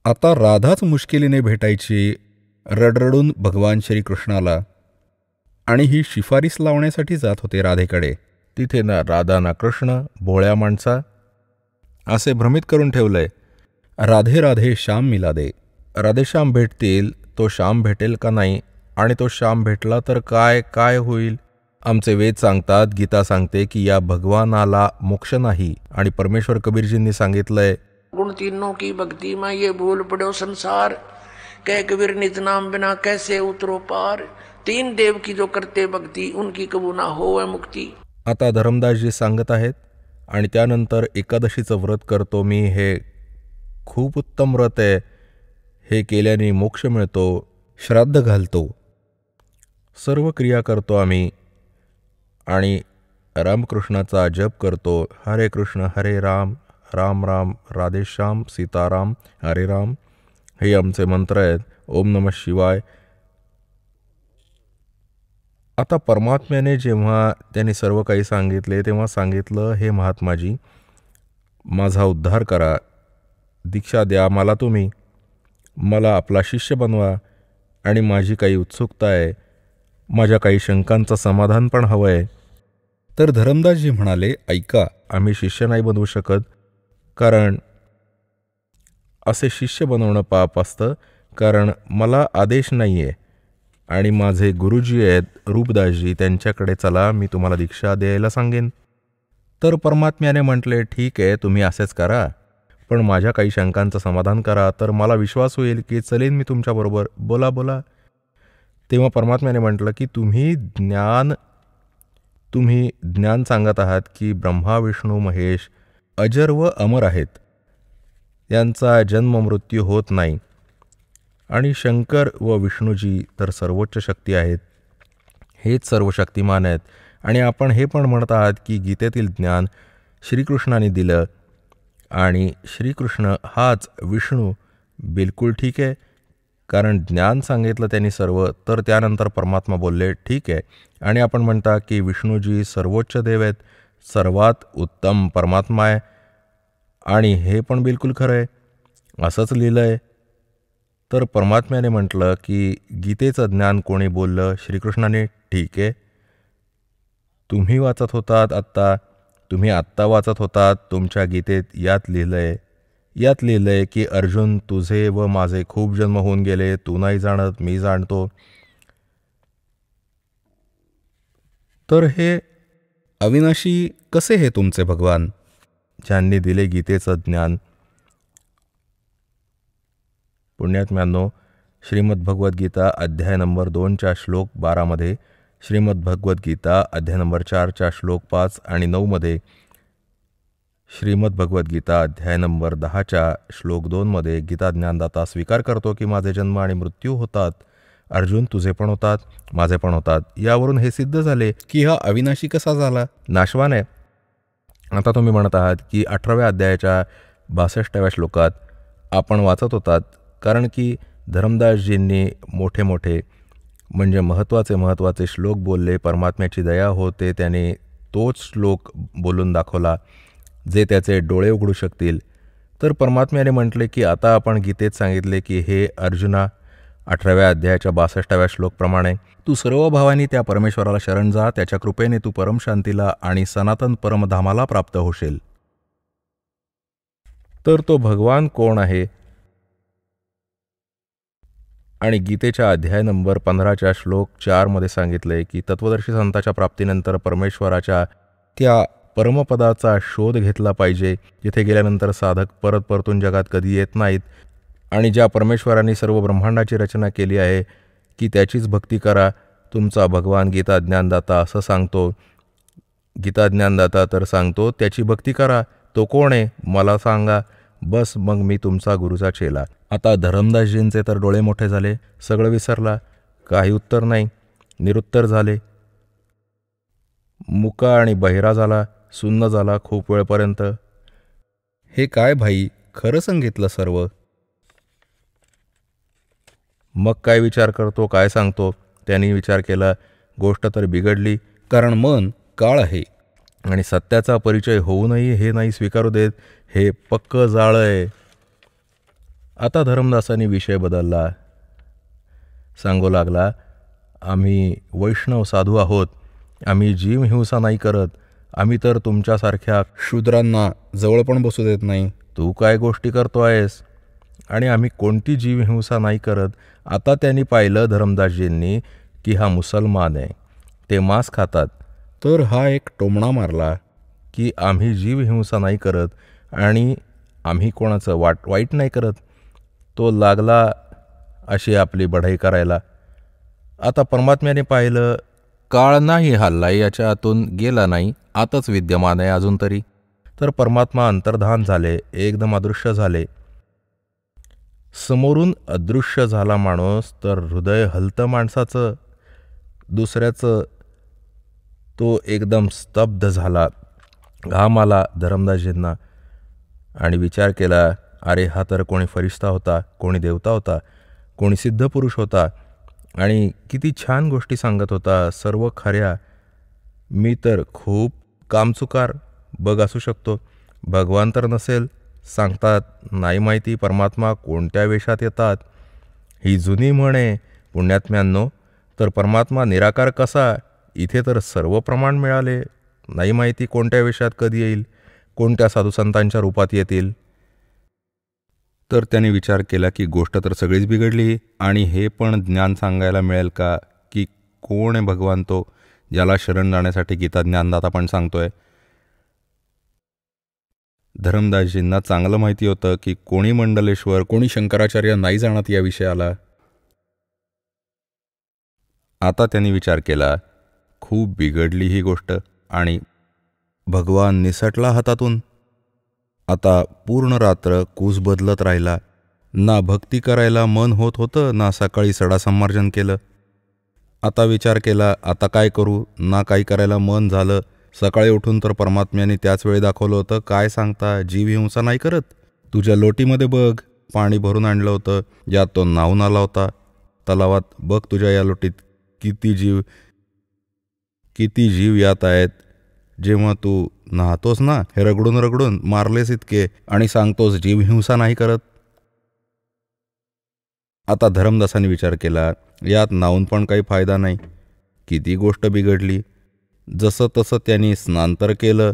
[SPEAKER 4] आता राधाच मुश्किलीने भेटायची रडरडून भगवान श्रीकृष्णाला, आणि ही शिफारीस लावण्यासाठी जात होते राधेकडे.
[SPEAKER 3] तिथे ना राधा ना कृष्ण, भोळ्या माणसा, असे भ्रमित करून ठेवलंय.
[SPEAKER 4] राधे राधे श्याम मिला दे.
[SPEAKER 3] राधेश्याम भेटतील, तो श्याम भेटेल का नाही, आणि तो श्याम भेटला तर काय काय होईल. आमचे वेद सांगतात, गीता सांगते की या भगवानाला मोक्ष नाही. आणि परमेश्वर कबीरजींनी सांगितलंय,
[SPEAKER 2] गुण तीनों की भक्ति में ये भूल पड़ो संसार, कह कबीर निज नाम बिना कैसे उतरो पार, तीन देव की जो करते भक्ति उनकी कबू ना होवे मुक्ती.
[SPEAKER 3] आता धरमदासजी सांगत आहेत. आणि त्यानंतर एकादशीचं व्रत करतो मी, हे खूप उत्तम व्रत आहे, हे केल्याने मोक्ष मिळतो.
[SPEAKER 4] श्राद्ध घालतो,
[SPEAKER 3] सर्व क्रिया करतो आम्ही, आणि रामकृष्णाचा जप करतो. हरे कृष्ण हरे राम, राम राम राधेश्याम, सीताराम हरे राम, हे आमचे मंत्र आहेत. ओम नमः शिवाय. आता परमात्म्याने जेव्हा त्यांनी सर्व काही सांगितले, तेव्हा सांगितलं, हे महात्माजी, माझा उद्धार करा, दीक्षा द्या मला तुम्ही, मला आपला शिष्य बनवा, आणि माझी काही उत्सुकता आहे, माझ्या काही शंकांचं समाधान पण हवं आहे.
[SPEAKER 4] तर धरमदासजी म्हणाले, ऐका,
[SPEAKER 3] आम्ही शिष्य नाही बनवू शकत, कारण असे शिष्य बनवणं पाप असतं, कारण मला आदेश नाही आहे, आणि माझे गुरुजी आहेत रूपदासजी, त्यांच्याकडे चला, मी तुम्हाला दीक्षा द्यायला सांगेन. तर परमात्म्याने म्हटले, ठीक आहे, तुम्ही असेच करा, पण माझ्या काही शंकांचं समाधान करा, तर मला विश्वास होईल की चलेन मी तुमच्याबरोबर, बोला बोला. तेव्हा परमात्म्याने म्हटलं की तुम्ही ज्ञान सांगत आहात की ब्रह्मा विष्णू महेश अजर व अमर आहेत, यांचा जन्म मृत्यू होत नाही, आणि शंकर व विष्णूजी तर सर्वोच्च शक्ती आहेत, हेच सर्व शक्तिमान आहेत, आणि आपण हे पण म्हणत आहात की गीतेतील ज्ञान श्रीकृष्णाने दिलं आणि श्रीकृष्ण हाच विष्णू. बिलकुल ठीक आहे, कारण ज्ञान सांगितलं त्यांनी सर्व. तर त्यानंतर परमात्मा बोलले ठीक आहे, आणि आपण म्हणता की विष्णूजी सर्वोच्च देव आहेत, सर्वात उत्तम परमात्मा आहे, आणि हे पण बिलकुल खरं आहे, असंच लिहिलं आहे. तर परमात्म्याने म्हटलं की गीतेचं ज्ञान कोणी बोललं? श्रीकृष्णाने. ठीक आहे, तुम्ही वाचत होतात आत्ता, तुम्ही आत्ता वाचत होतात, तुमच्या गीतेत यात लिहिलं आहे की अर्जुन, तुझे व माझे खूप जन्म होऊन गेले, तू नाही जाणत, मी जाणतो.
[SPEAKER 4] तर हे अविनाशी कसे हे तुमचे भगवान?
[SPEAKER 3] ज्यांनी दिले गीतेचं ज्ञान. पुण्यात्म्यांनो, श्रीमद्भगवद्गीता अध्याय नंबर 2च्या श्लोक 12मध्ये, श्रीमद्भगवद्गीता अध्याय नंबर 4च्या श्लोक 5 आणि 9मध्ये, श्रीमद्भगवद्गीता अध्याय नंबर 10च्या श्लोक 2मध्ये गीता ज्ञानदाता स्वीकार करतो की माझे जन्म आणि मृत्यू होतात. अर्जुन, तुझे पण होतात, माझे पण होतात. यावरून हे सिद्ध झाले
[SPEAKER 4] की हा अविनाशी कसा झाला?
[SPEAKER 3] नाशवान आहे. आता तुम्ही म्हणत आहात की 18व्या अध्यायाच्या 62व्या श्लोकात आपण वाचत होतात, कारण की धर्मदासजींनी मोठे म्हणजे महत्त्वाचे श्लोक बोलले. परमात्म्याची दया होते, त्याने तोच श्लोक बोलून दाखवला जे त्याचे डोळे उघडू शकतील. तर परमात्म्याने म्हटले की आता आपण गीतेत सांगितले की हे अर्जुना, 18व्या अध्यायाच्या 62व्या श्लोकप्रमाणे तू सर्व भावांनी त्या परमेश्वराला शरण जा, त्याच्या कृपेने तू परमशांतीला आणि सनातन परमधामाला प्राप्त होशील. तर तो भगवान कोण आहे? आणि गीतेच्या अध्याय नंबर 15च्या श्लोक 4मध्ये सांगितले की तत्वदर्शी संताच्या प्राप्तीनंतर परमेश्वराच्या त्या परमपदाचा शोध घेतला पाहिजे, जिथे गेल्यानंतर साधक परत परतून जगात कधी येत नाहीत, आणि ज्या परमेश्वराने सर्व ब्रह्मांडाची रचना केली आहे की त्याचीच भक्ती करा. तुमचा भगवान गीता ज्ञानदाता असं सांगतो. गीता ज्ञानदाता तर सांगतो त्याची भक्ती करा. तो कोण आहे? मला सांगा, बस मग मी तुमचा गुरुचा चेला. आता धरमदासजींचे तर डोळे मोठे झाले, सगळं विसरला, काही उत्तर नाही, निरुत्तर झाले, मुका आणि बहिरा झाला, सुन्न झाला खूप वेळपर्यंत.
[SPEAKER 4] हे काय भाई, खरं सांगितलं सर्व.
[SPEAKER 3] मग काय विचार करतो, काय सांगतो? त्यांनी विचार केला, गोष्ट तर बिघडली,
[SPEAKER 4] कारण मन काळ आहे
[SPEAKER 3] आणि सत्याचा परिचय होऊनही हे नाही स्वीकारू देत. हे पक्क जाळं आहे. आता धर्मदासांनी विषय बदलला, सांगू लागला, आम्ही वैष्णव साधू आहोत, आम्ही जीवहिंसा नाही करत, आम्ही तर तुमच्यासारख्या
[SPEAKER 4] शूद्रांना जवळ पण बसू देत नाही.
[SPEAKER 3] तू काय गोष्टी करतो आहेस? आणि आम्ही कोणती जीवहिंसा नाही करत. आता त्यांनी पाहिलं धर्मदासजींनी की हा मुसलमान आहे, ते मांस खातात.
[SPEAKER 4] तर हा एक टोमणा मारला
[SPEAKER 3] की आम्ही जीवहिंसा नाही करत आणि आम्ही कोणाचं वाईट नाही करत. तो लागला अशी आपली बढाई करायला. आता परमात्म्याने पाहिलं, काळ नाही हल्ला, याच्या आतून गेला नाही, आतच विद्यमान आहे अजून तरी. तर परमात्मा अंतर्धान झाले, एकदम अदृश्य झाले. समोरून अदृश्य झाला माणूस तर हृदय हलतं माणसाचं, दुसऱ्याचं. तो एकदम स्तब्ध झाला, घाम आला धरमदासजींना, आणि विचार केला, अरे हा तर कोणी फरिश्ता होता, कोणी देवता होता, कोणी सिद्धपुरुष होता, आणि किती छान गोष्टी सांगत होता, सर्व खऱ्या. मी तर खूप कामचुकार बघ असू शकतो. भगवान तर नसेल, सांगतात नाही माहिती परमात्मा कोणत्या वेशात येतात. ही जुनी म्हण आहे पुण्यात्म्यांनो. तर परमात्मा निराकार कसा? इथे तर सर्व प्रमाण मिळाले, नाही माहिती कोणत्या वेशात कधी येईल, कोणत्या साधुसंतांच्या रूपात येतील.
[SPEAKER 4] तर त्याने विचार केला की गोष्ट तर सगळीच बिघडली, आणि हे पण ज्ञान सांगायला मिळेल का की कोण आहे भगवान तो, ज्याला शरण जाण्यासाठी गीता ज्ञानदाता पण सांगतोय. धर्मदासजींना चांगलं माहिती होतं की कोणी मंडलेश्वर, कोणी शंकराचार्य नाही जाणत या विषयाला. आता त्यांनी विचार केला, खूप बिघडली ही गोष्ट, आणि भगवान निसटला हातातून. आता पूर्ण रात्र कूस बदलत राहिला. ना भक्ती करायला मन होत होतं, ना सकाळी सडासंमार्जन केलं. आता विचार केला, आता काय करू ना, काही करायला मन झालं. सकाळी उठून तर परमात्म्याने त्याच वेळी दाखवलं होतं, काय सांगता, जीव हिंसा नाही करत. तुझ्या लोटीमध्ये बघ, पाणी भरून आणलं होतं, ज्यात तो न्हावून आला होता तलावात. बघ तुझ्या या लोटीत किती जीव यात आहेत. जेव्हा तू न्हातोस ना, हे रगडून रगडून मारलेस इतके आणि सांगतोस जीव हिंसा नाही करत. आता धरमदासाने विचार केला, यात न्हावून पण काही फायदा नाही. किती गोष्ट बिघडली. जसं तसं त्यांनी स्नांतर केलं.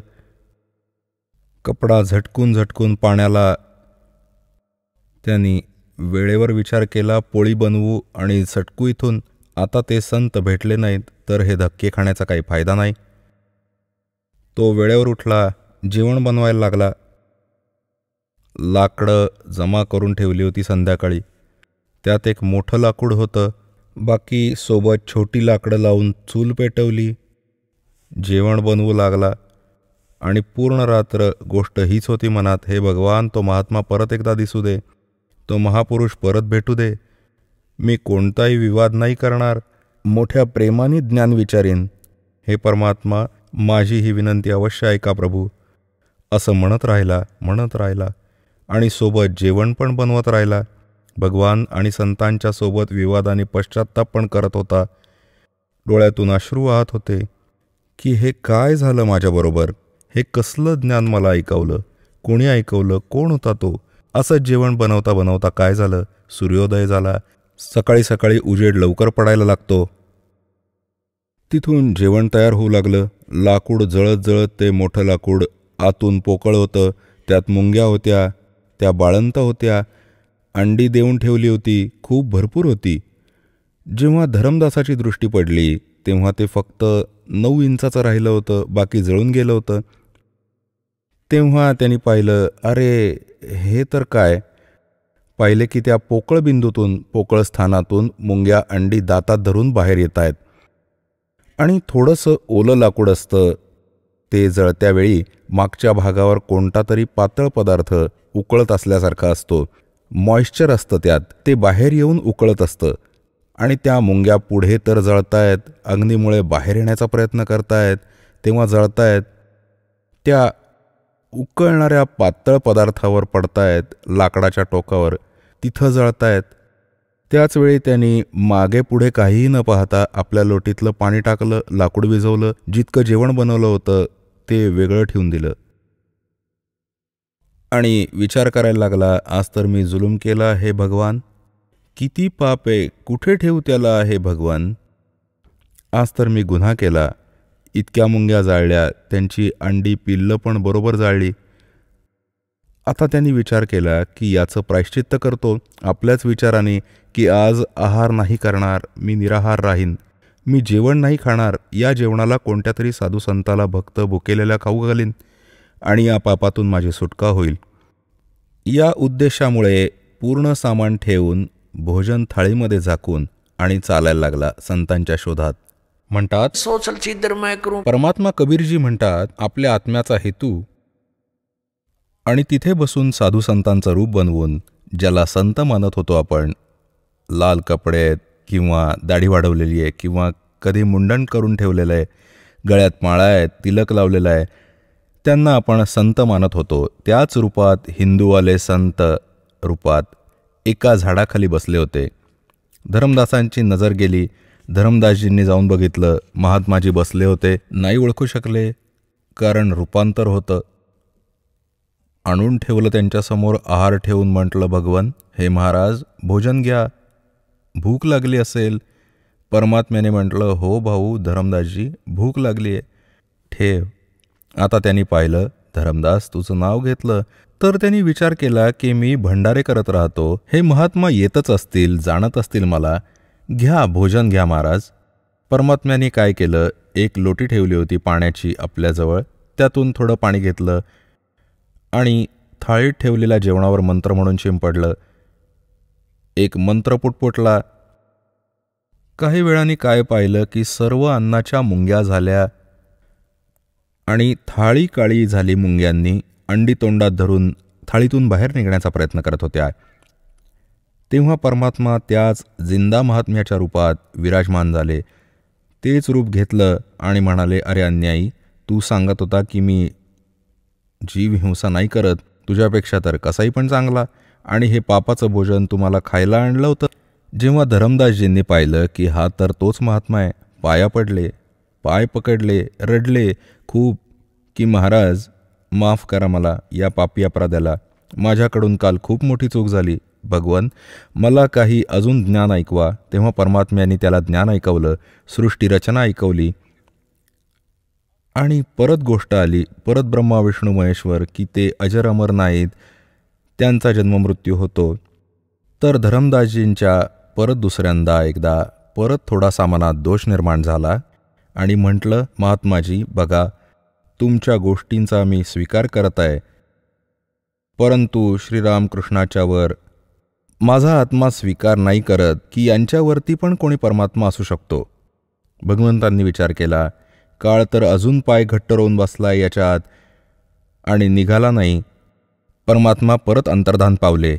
[SPEAKER 4] कपडा झटकून पाण्याला त्यांनी वेळेवर विचार केला, पोळी बनवू आणि सटकू इथून. आता ते संत भेटले नाहीत तर हे धक्के खाण्याचा काही फायदा नाही. तो वेळेवर उठला, जेवण बनवायला लागला. लाकडं जमा करून ठेवली होती संध्याकाळी. त्यात एक मोठं लाकूड होतं, बाकी सोबत छोटी लाकडं लावून चूल पेटवली. जेवण बनवू लागला आणि पूर्ण रात्र गोष्ट हीच होती मनात, हे भगवान, तो महात्मा परत एकदा दिसू दे, तो महापुरुष परत भेटू दे. मी कोणताही विवाद नाही करणार, मोठ्या प्रेमाने ज्ञान विचारीन. हे परमात्मा, माझी ही विनंती अवश्य ऐका प्रभू. असं म्हणत राहिला आणि सोबत जेवण पण बनवत राहिला. भगवान आणि संतांच्या सोबत विवाद आणि पश्चात्ताप पण करत होता. डोळ्यातून अश्रू वाहत होते की हे काय झालं माझ्याबरोबर. हे कसलं ज्ञान मला ऐकवलं, कोणी ऐकवलं, कोण होता तो. असंच जेवण बनवता बनवता काय झालं, सूर्योदय झाला. सकाळी सकाळी उजेड लवकर पडायला लागतो. तिथून जेवण तयार होऊ लागलं. लाकूड जळत जळत ते मोठं लाकूड आतून पोकळ होतं. त्यात मुंग्या होत्या, त्या बाळंत होत्या. अंडी देऊन ठेवली होती, खूप भरपूर होती. जेव्हा धरमदासाची दृष्टी पडली तेव्हा ते फक्त 9 इंचाचं राहिलं होतं, बाकी जळून गेलं होतं. तेव्हा त्यांनी पाहिलं, अरे हे तर काय. पाहिले की त्या पोकळ बिंदूतून, पोकळ स्थानातून मुंग्या अंडी दातात धरून बाहेर येत आहेत. आणि थोडंसं ओलं लाकूड असतं, ते जळत्या वेळी मागच्या भागावर कोणता तरी पातळ पदार्थ उकळत असल्यासारखा असतो. मॉइश्चर असतं त्यात, ते बाहेर येऊन उकळत असतं. आणि त्या मुंग्या पुढे तर जळतायत, अग्नीमुळे बाहेर येण्याचा प्रयत्न करतायत, तेव्हा जळतायत. त्या उकळणाऱ्या पातळ पदार्थावर पडतायत, लाकडाच्या टोकावर, तिथं जळतायत. त्याचवेळी त्यांनी मागे पुढे काहीही न पाहता आपल्या लोटीतलं पाणी टाकलं, लाकूड विझवलं, जितकं जेवण बनवलं होतं ते वेगळं ठेवून दिलं. आणि विचार करायला लागला, आज तर मी जुलूम केला हे भगवान. किती पाप आहे, कुठे ठेवू त्याला हे भगवान. आज तर मी गुन्हा केला. इतक्या मुंग्या जाळल्या, त्यांची अंडी पिल्लं पण बरोबर जाळली. आता त्यांनी विचार केला की याचं प्रायश्चित्त करतो आपल्याच विचाराने, की आज आहार नाही करणार, मी निराहार राहीन, मी जेवण नाही खाणार. या जेवणाला कोणत्या तरी साधू संताला भक्त भुकेलेला खाऊ घालीन आणि या पापातून माझी सुटका होईल. या उद्देशामुळे पूर्ण सामान ठेवून भोजन थाळीमध्ये झाकून आणि चालायला लागला संतांच्या शोधात. म्हणतात,
[SPEAKER 2] सोचल छिद्र मैं करूं.
[SPEAKER 4] परमात्मा कबीरजी म्हणतात, आपल्या आत्म्याचा हेतू आणि तिथे बसून साधू संतांचं रूप बनवून, ज्याला संत मानत होतो आपण, लाल कपडे आहेत किंवा दाढी वाढवलेली आहे किंवा कधी मुंडण करून ठेवलेलं आहे, गळ्यात माळा आहेत, तिलक लावलेला आहे, त्यांना आपण संत मानत होतो. त्याच रूपात हिंदूवाले संत रूपात एका झाडाखाली बसले होते. धरमदासांची नजर गेली. धरमदासजींनी जाऊन बघितलं, महात्माजी बसले होते. नाही ओळखू शकले, कारण रूपांतर होतं. आणून ठेवलं त्यांच्यासमोर, आहार ठेवून म्हटलं, भगवान, हे महाराज, भोजन घ्या, भूक लागली असेल. परमात्म्याने म्हटलं, हो भाऊ धरमदासजी, भूक लागली आहे, ठेव. आता त्यांनी पाहिलं, धरमदास तुझं नाव घेतलं. तर त्यांनी विचार केला की मी भंडारे करत राहतो, हे महात्मा येतच असतील, जाणत असतील मला, घ्या भोजन घ्या महाराज. परमात्म्याने काय केलं, एक लोटी ठेवली होती पाण्याची आपल्याजवळ, त्यातून थोडं पाणी घेतलं आणि थाळीत ठेवलेल्या जेवणावर मंत्र म्हणून शिंपडलं. एक मंत्र पुटपुटला. काही वेळाने काय पाहिलं की सर्व अन्नाच्या मुंग्या झाल्या आणि थाळी काळी झाली. मुंग्यांनी अंडी तोंडात धरून थाळीतून बाहेर निघण्याचा प्रयत्न करत होत्या. तेव्हा परमात्मा त्याच जिंदा महात्म्याच्या रूपात विराजमान झाले. तेच रूप घेतलं आणि म्हणाले, अरे अन्यायी, तू सांगत होता की मी जीव हिंसा नाही करत, तुझ्यापेक्षा तर कसाही पण चांगला, आणि हे पापाचं भोजन तुम्हाला खायला आणलं होतं. जेव्हा धरमदासजींनी पाहिलं की हा तर तोच महात्मा आहे, पाया पडले, पाय पकडले, रडले खूप की महाराज माफ करा मला, या पापी अपराध्याला. माझ्याकडून काल खूप मोठी चूक झाली. भगवन, मला काही अजून ज्ञान ऐकवा. तेव्हा परमात्म्याने त्याला ज्ञान ऐकवलं, सृष्टीरचना ऐकवली, आणि परत गोष्ट आली, परत ब्रह्मा विष्णू महेश्वर की ते अजर अमर नाहीत, त्यांचा जन्ममृत्यू होतो. तर धरमदासजींच्या परत दुसऱ्यांदा एकदा परत थोडासा मनात दोष निर्माण झाला आणि म्हटलं, महात्माजी बघा, तुमच्या गोष्टींचा मी स्वीकार करत आहे, परंतु श्रीरामकृष्णाच्या वर माझा आत्मा स्वीकार नाही करत की यांच्यावरती पण कोणी परमात्मा असू शकतो. भगवंतांनी विचार केला, काळ तर अजून पाय घट्ट रोवून बसलाय याच्यात आणि निघाला नाही. परमात्मा परत अंतर्धान पावले.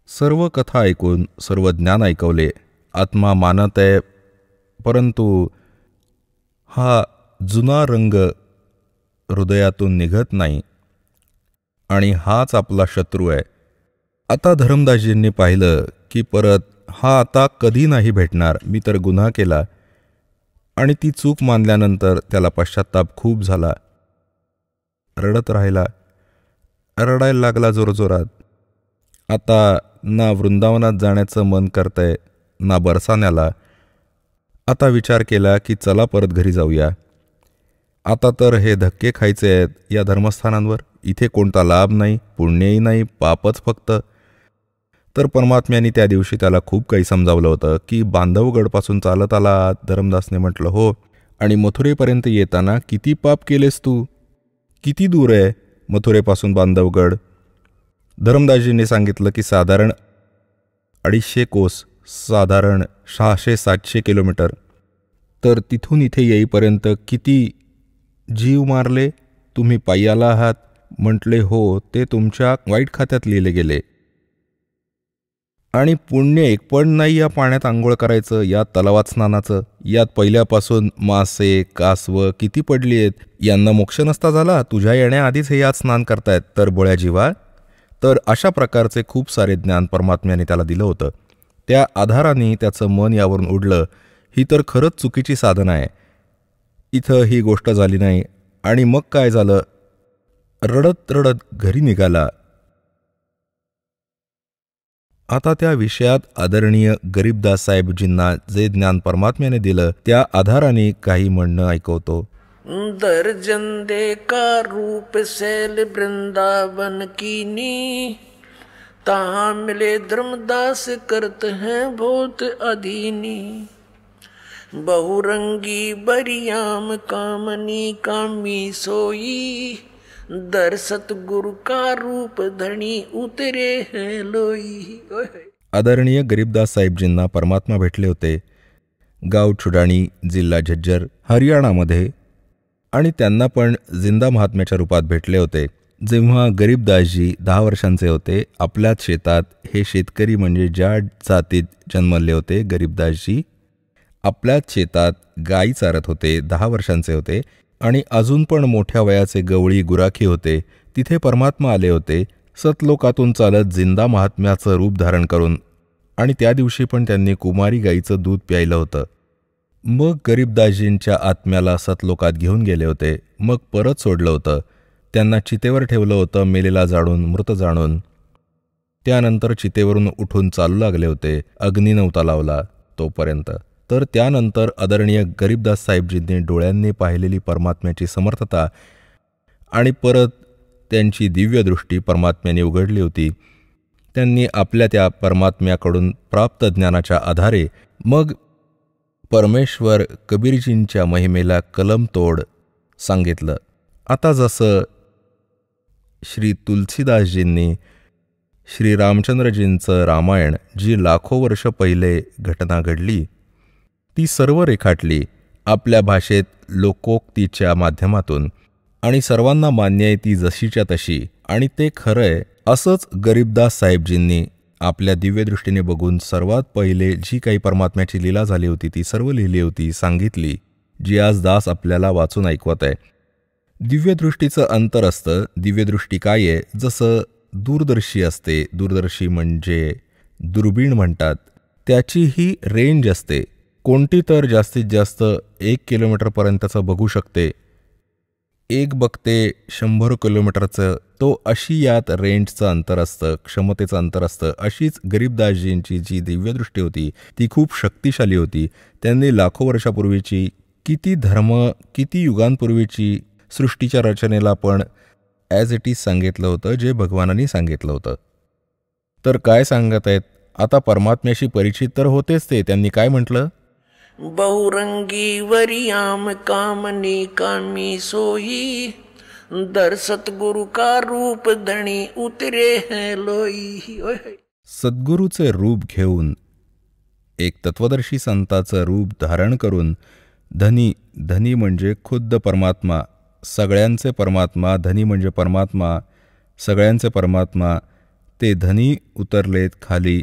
[SPEAKER 4] सर्व कथा ऐकून सर्व ज्ञान ऐकवले. आत्मा मानत आहे, परंतु हा जुना रंग हृदयातून निघत नाही आणि हाच आपला शत्रू आहे. आता धरमदासजींनी पाहिलं की परत हा आता कधी नाही भेटणार. मी तर गुन्हा केला, आणि ती चूक मानल्यानंतर त्याला पश्चाताप खूप झाला. रडत राहिला, रडायला लागला जोरजोरात. आता ना वृंदावनात जाण्याचं मन करतंय, ना बरसाण्याला. आता विचार केला की चला परत घरी जाऊया. आता तर हे धक्के खायचे आहेत या धर्मस्थानांवर. इथे कोणता लाभ नाही, पुण्यही नाही, पापच फक्त. तर परमात्म्याने त्या दिवशी त्याला खूप काही समजावलं होतं की बांधवगडपासून चालत आला. धरमदासने म्हटलं, हो, आणि मथुरेपर्यंत येताना किती पाप केलेस तू? किती दूर आहे मथुरेपासून बांधवगड? धरमदासजींनी सांगितलं की साधारण 250 कोस, साधारण 600-700 किलोमीटर. तर तिथून इथे येईपर्यंत किती जीव मारले? तुम्ही पायी आला आहात? म्हटले, हो, ते तुमच्या वाईट खात्यात लिहिले गेले. आणि पुण्य एक पण नाही या पाण्यात आंघोळ करायचं, यात तलावात स्नानाचं. यात पहिल्यापासून मासे, कासवं किती पडली आहेत. यांना मोक्ष नसता झाला? तुझ्या येण्याआधीच हे यात स्नान करतायत तर बोळ्या जीवा. तर अशा प्रकारचे खूप सारे ज्ञान परमात्म्याने त्याला दिलं होतं. त्या आधाराने त्याचं मन यावरून उडलं. ही तर खरंच चुकीची साधना आहे. इथं ही गोष्ट झाली नाही. आणि मग काय झालं? रडत रडत घरी निघाला. आता त्या विषयात आदरणीय गरीबदास साहेबजींना जे ज्ञान परमात्म्याने दिलं त्या आधाराने काही म्हणणं ऐकवतो.
[SPEAKER 2] दर्जन दे का रूप शैल वृंदावन कीनी, तहाँ मिले धर्मदास करत हैं बहुत अधीनी. बहुरंगी बरियाम कामनी कामी सोई, दर सतगुरु का रूप धनी उतरे हैं लोई.
[SPEAKER 4] आदरणीय गरीबदास साहेबजींना परमात्मा भेटले होते गाव चुडाणी, जिल्हा झज्जर, हरियाणामध्ये, आणि त्यांना पण जिंदा महात्म्याच्या रूपात भेटले होते. जेव्हा गरीबदासजी 10 वर्षांचे होते, आपल्याच शेतात, हे शेतकरी म्हणजे ज्या जातीत जन्मले होते गरीबदासजी, आपल्याच शेतात गायी चारत होते. 10 वर्षांचे होते आणि अजून पण मोठ्या वयाचे गवळी गुराखी होते. तिथे परमात्मा आले होते सतलोकातून चालत जिंदा महात्म्याचं रूप धारण करून, आणि त्या दिवशी पण त्यांनी कुमारी गाईचं दूध प्यायलं होतं. मग गरीबदासजींच्या आत्म्याला सतलोकात घेऊन गेले होते. मग परत सोडलं होतं. त्यांना चितेवर ठेवलं होतं, मेलेला जाळून, मृत जाणून. त्यानंतर चितेवरून उठून चालू लागले होते. अग्नी नव्हता लावला तोपर्यंत. तर त्यानंतर आदरणीय गरीबदास साहेबजींनी डोळ्यांनी पाहिलेली परमात्म्याची समर्थता आणि परत त्यांची दिव्य दृष्टी परमात्म्याने उघडली होती. त्यांनी आपल्या त्या परमात्म्याकडून प्राप्त ज्ञानाच्या आधारे मग परमेश्वर कबीरजींच्या महिमेला कलमतोड सांगितलं. आता जसं श्री तुलसीदासजींनी श्री रामचंद्रजींचं रामायण, जी लाखो वर्ष पहिले घटना घडली, ती सर्व रेखाटली आपल्या भाषेत लोकोक्तीच्या माध्यमातून, आणि सर्वांना मान्य आहे ती जशीच्या तशी, आणि ते खरं आहे. असंच गरीबदास साहेबजींनी
[SPEAKER 3] आपल्या दिव्यदृष्टीने बघून सर्वात पहिले जी काही परमात्म्याची लीला झाली होती ती सर्व लिहिली होती, सांगितली, जी आज दास आपल्याला वाचून ऐकवत आहे. दिव्यदृष्टीचं अंतर असतं. दिव्यदृष्टी काय आहे? जसं दूरदर्शी असते, दूरदर्शी म्हणजे दुर्बीण म्हणतात, त्याची ही रेंज असते. कोणती तर जास्तीत जास्त 1 किलोमीटरपर्यंतचं बघू शकते, एक बघते 100 किलोमीटरचं. तो अशी यात रेंजचं अंतर असतं, क्षमतेचं अंतर असतं. अशीच गरीबदासजींची जी दिव्यदृष्टी होती ती खूप शक्तिशाली होती. त्यांनी लाखो वर्षापूर्वीची किती धर्म, किती युगांपूर्वीची सृष्टीच्या रचनेला पण ॲज इट इज सांगितलं होतं, जे भगवानांनी सांगितलं होतं. तर काय सांगत आहेत? आता परमात्म्याशी परिचित तर होतेच ते. त्यांनी काय म्हटलं?
[SPEAKER 2] बहुरंगी वरियाम कामनी कामी सोई, दर सतगुरु का रूप धणी उतरे हैं लोई.
[SPEAKER 3] सद्गुरूचे रूप घेऊन, एक तत्वदर्शी संताचं रूप धारण करून धनी, धनी म्हणजे खुद्द परमात्मा, सगळ्यांचे परमात्मा, धनी म्हणजे परमात्मा, सगळ्यांचे परमात्मा, ते धनी उतरलेत खाली.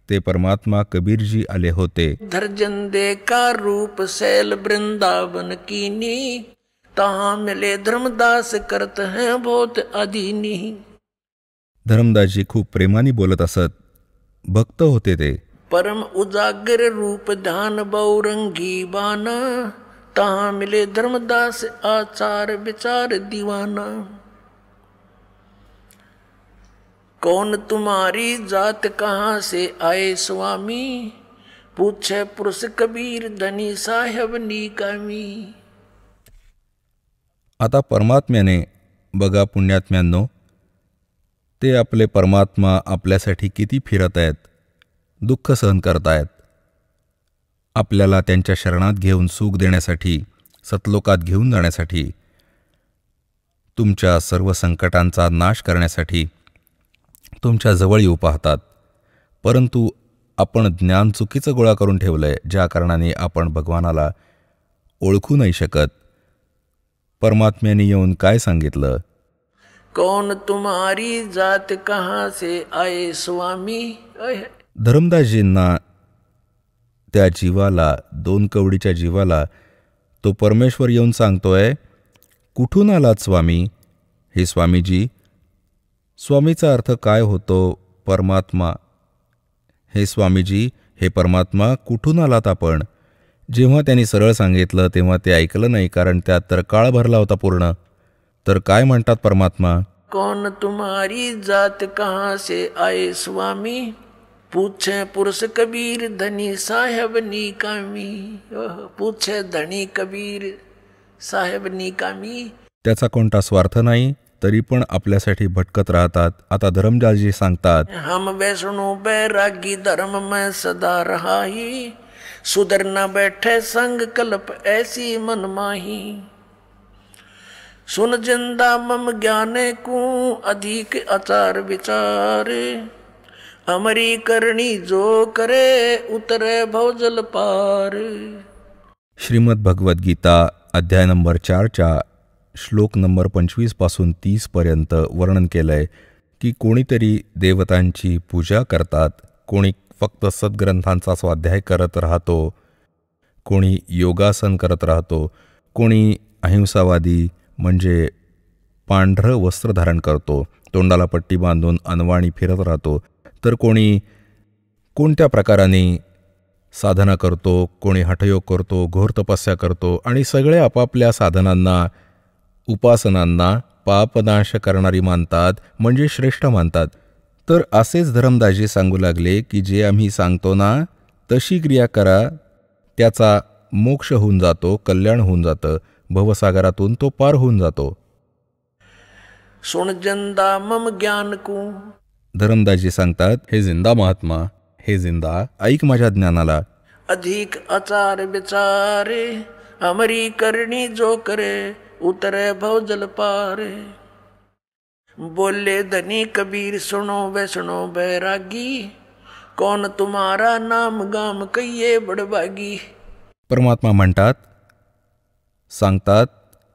[SPEAKER 3] ते परमात्मा कबीरजी आले होते.
[SPEAKER 2] धरजंदे का रूप सैल वृंदावन कीनी, तहाँ मिले धर्मदास करत हैं बहुत अधीनी.
[SPEAKER 3] धर्मदासजी खूप प्रेमाने बोलत असत. भक्त होते ते.
[SPEAKER 2] परम उजागर रूप ध्यान बहुरंगी बाना, तहाँ मिले धर्मदास आचार विचार दीवाना. कौन तुम्हारी जात कहाँ से आए स्वामी, पूछे पुरुष कबीर धनी साहेब निकामी.
[SPEAKER 3] आता परमात्म्याने बघा पुण्यात्म्यांनो, ते आपले परमात्मा आपल्यासाठी किती फिरत आहेत, दुःख सहन करतायत. आपल्याला त्यांच्या शरणात घेऊन सुख देण्यासाठी, सतलोकात घेऊन जाण्यासाठी, तुमच्या सर्व संकटांचा नाश करण्यासाठी तुमच्या जवळ येऊ पाहतात. परंतु आपण ज्ञान चुकीचं गोळा करून ठेवलंय, ज्या कारणाने आपण भगवानाला ओळखू नाही शकत. परमात्म्याने येऊन काय सांगितलं?
[SPEAKER 2] कौन तुम्हारी जात कहाँ से आए स्वामी.
[SPEAKER 3] धर्मदासजींना, त्या जीवाला, 2 कवडीच्या जीवाला तो परमेश्वर येऊन सांगतोय, कुठून आलात स्वामी? हे स्वामीजी, स्वामीचा अर्थ काय होतो? परमात्मा. हे स्वामीजी, हे परमात्मा, कुठून आलात आपण? जेव्हा त्यांनी सरळ सांगितलं तेव्हा ते ऐकलं नाही, कारण त्यात तर काळ भरला होता पूर्ण. तर काय म्हणतात परमात्मा?
[SPEAKER 2] कौन तुम्हारी जात कहाँ से आए स्वामी, पूछे पुरुष कबीर धनी साहेब निकामी. पूछे धनी कबीर साहेब निकामी.
[SPEAKER 3] त्याचा कोणता स्वार्थ नाही, तरी पण आपल्यासाठी भटकत राहतात. आता धर्मदासजी सांगतात,
[SPEAKER 2] हम वैष्णो बैरागी धर्म में सदा रहाही, सुधर न बैठे संग कल्प ऐसी मन माही. सुन जिंदा मम ज्ञाने को अधिक आचार विचार, अमरी करणी जो करे उतरे भवजल पार.
[SPEAKER 3] श्रीमद भगवद गीता अध्याय नंबर 4च्या श्लोक नंबर 25 पासून 30 पर्यंत वर्णन केलंय की कोणीतरी देवतांची पूजा करतात, कोणी फक्त सद्ग्रंथांचा स्वाध्याय करत राहतो, कोणी योगासन करत राहतो, कोणी अहिंसावादी म्हणजे पांढरं वस्त्र धारण करतो, तोंडाला पट्टी बांधून अनवाणी फिरत राहतो, तर कोणी कोणत्या प्रकाराने साधना करतो, कोणी हठयोग करतो, घोर तपस्या करतो आणि सगळे आपापल्या साधनांना, उपासनांना पापनाश करणारी मानतात, म्हणजे श्रेष्ठ मानतात. तर असेच धर्मदासजी सांगू लागले की जे आम्ही सांगतो ना तशी क्रिया करा, त्याचा मोक्ष होऊन जातो, कल्याण होऊन जातं, भवसागरातून तो पार होऊन जातो.
[SPEAKER 2] सुन जिंदा मम ज्ञान को.
[SPEAKER 3] धर्मदासजी सांगतात, हे जिंदा महात्मा, हे जिंदा, ऐक माझ्या ज्ञानाला.
[SPEAKER 2] अधिक आचार विचारे, अमरी करणी जो करे उतरे भवजल पारे. बोले धनी कबीर सुनो वैष्णो बैरागी, कौन तुम्हारा नाम गाम कहिए बडभागी.
[SPEAKER 3] परमात्मा म्हणतात, सांगतात,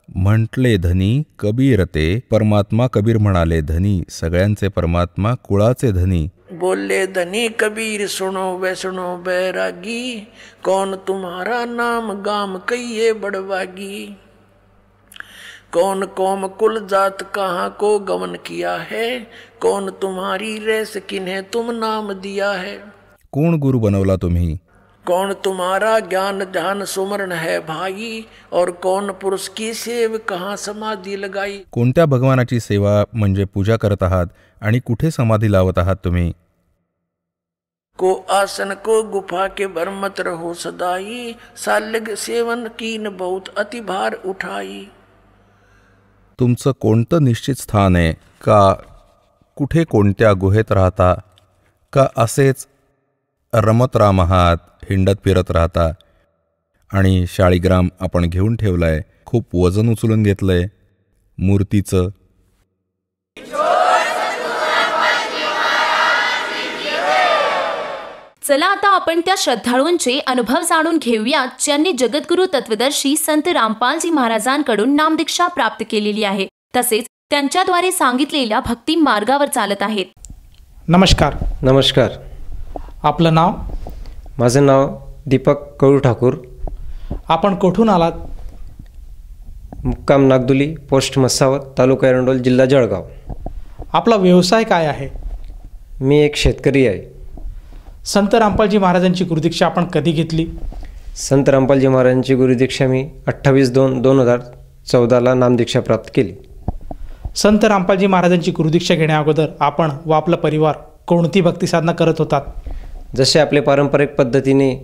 [SPEAKER 3] म्हटले धनी कबीर ते. परमात्मा कबीर म्हणाले धनी, सगळ्यांचे परमात्मा, कुळाचे धनी.
[SPEAKER 2] बोले धनी कबीर सुनो वैष्णो बैरागी, कौन तुम्हारा नाम गाम कहिए बड़वागी। कौन कौम कुल जात कहाँ को गमन किया है, कौन तुम्हारी रेस किन्हें तुम नाम दिया है।
[SPEAKER 4] कोण गुरु बनवला तुम्ही,
[SPEAKER 2] कौन तुम्हारा ज्ञान ध्यान सुमरण है भाई, और कौन पुरुष की सेव कहाँ समाधि लगाई।
[SPEAKER 4] कोणत्या भगवानाची सेवा म्हणजे पूजा करत आहात आणि कुठे समाधी लावत आहात तुम्ही।
[SPEAKER 2] को आसन को गुफा के भर मत रहो सदाई, सालग सेवन कीन बहुत अति भार उठाई।
[SPEAKER 4] तुमचं कोणतं निश्चित स्थान आहे का, कुठे कोणत्या गुहेत राहता का, असेच रमत राम आहात, हिंडत फिरत राहता आणि शाळीग्राम आपण घेऊन ठेवलाय, खूप वजन उचलून घेतलंय मूर्तीचं।
[SPEAKER 1] चला आता आपण त्या श्रद्धाळूंचे अनुभव जाणून घेऊयात ज्यांनी जगद्गुरु तत्वदर्शी संत रामपालजी महाराजांकडून नामदीक्षा प्राप्त केलेली आहे, तसेच त्यांच्याद्वारे सांगितलेल्या भक्ती मार्गावर चालत आहेत।
[SPEAKER 5] नमस्कार।
[SPEAKER 6] नमस्कार।
[SPEAKER 5] आपलं नाव?
[SPEAKER 6] माझं नाव दीपक कळू ठाकूर।
[SPEAKER 5] आपण कुठून आलात?
[SPEAKER 6] मुक्काम नागदुली, पोस्ट मसावत, तालुका एरंडोल, जिल्हा जळगाव।
[SPEAKER 5] आपला व्यवसाय काय आहे?
[SPEAKER 6] मी एक शेतकरी आहे।
[SPEAKER 5] संत रामपालजी महाराजांची गुरुदीक्षा आपण कधी घेतली?
[SPEAKER 6] संत रामपालजी महाराजांची गुरुदीक्षा मी 28/2/2014 नामदीक्षा प्राप्त केली।
[SPEAKER 5] संत रामपालजी महाराजांची गुरुदीक्षा घेण्या अगोदर आपण व आपला परिवार कोणती भक्ती साधना करत होतात?
[SPEAKER 6] जसे आपले पारंपरिक पद्धतीने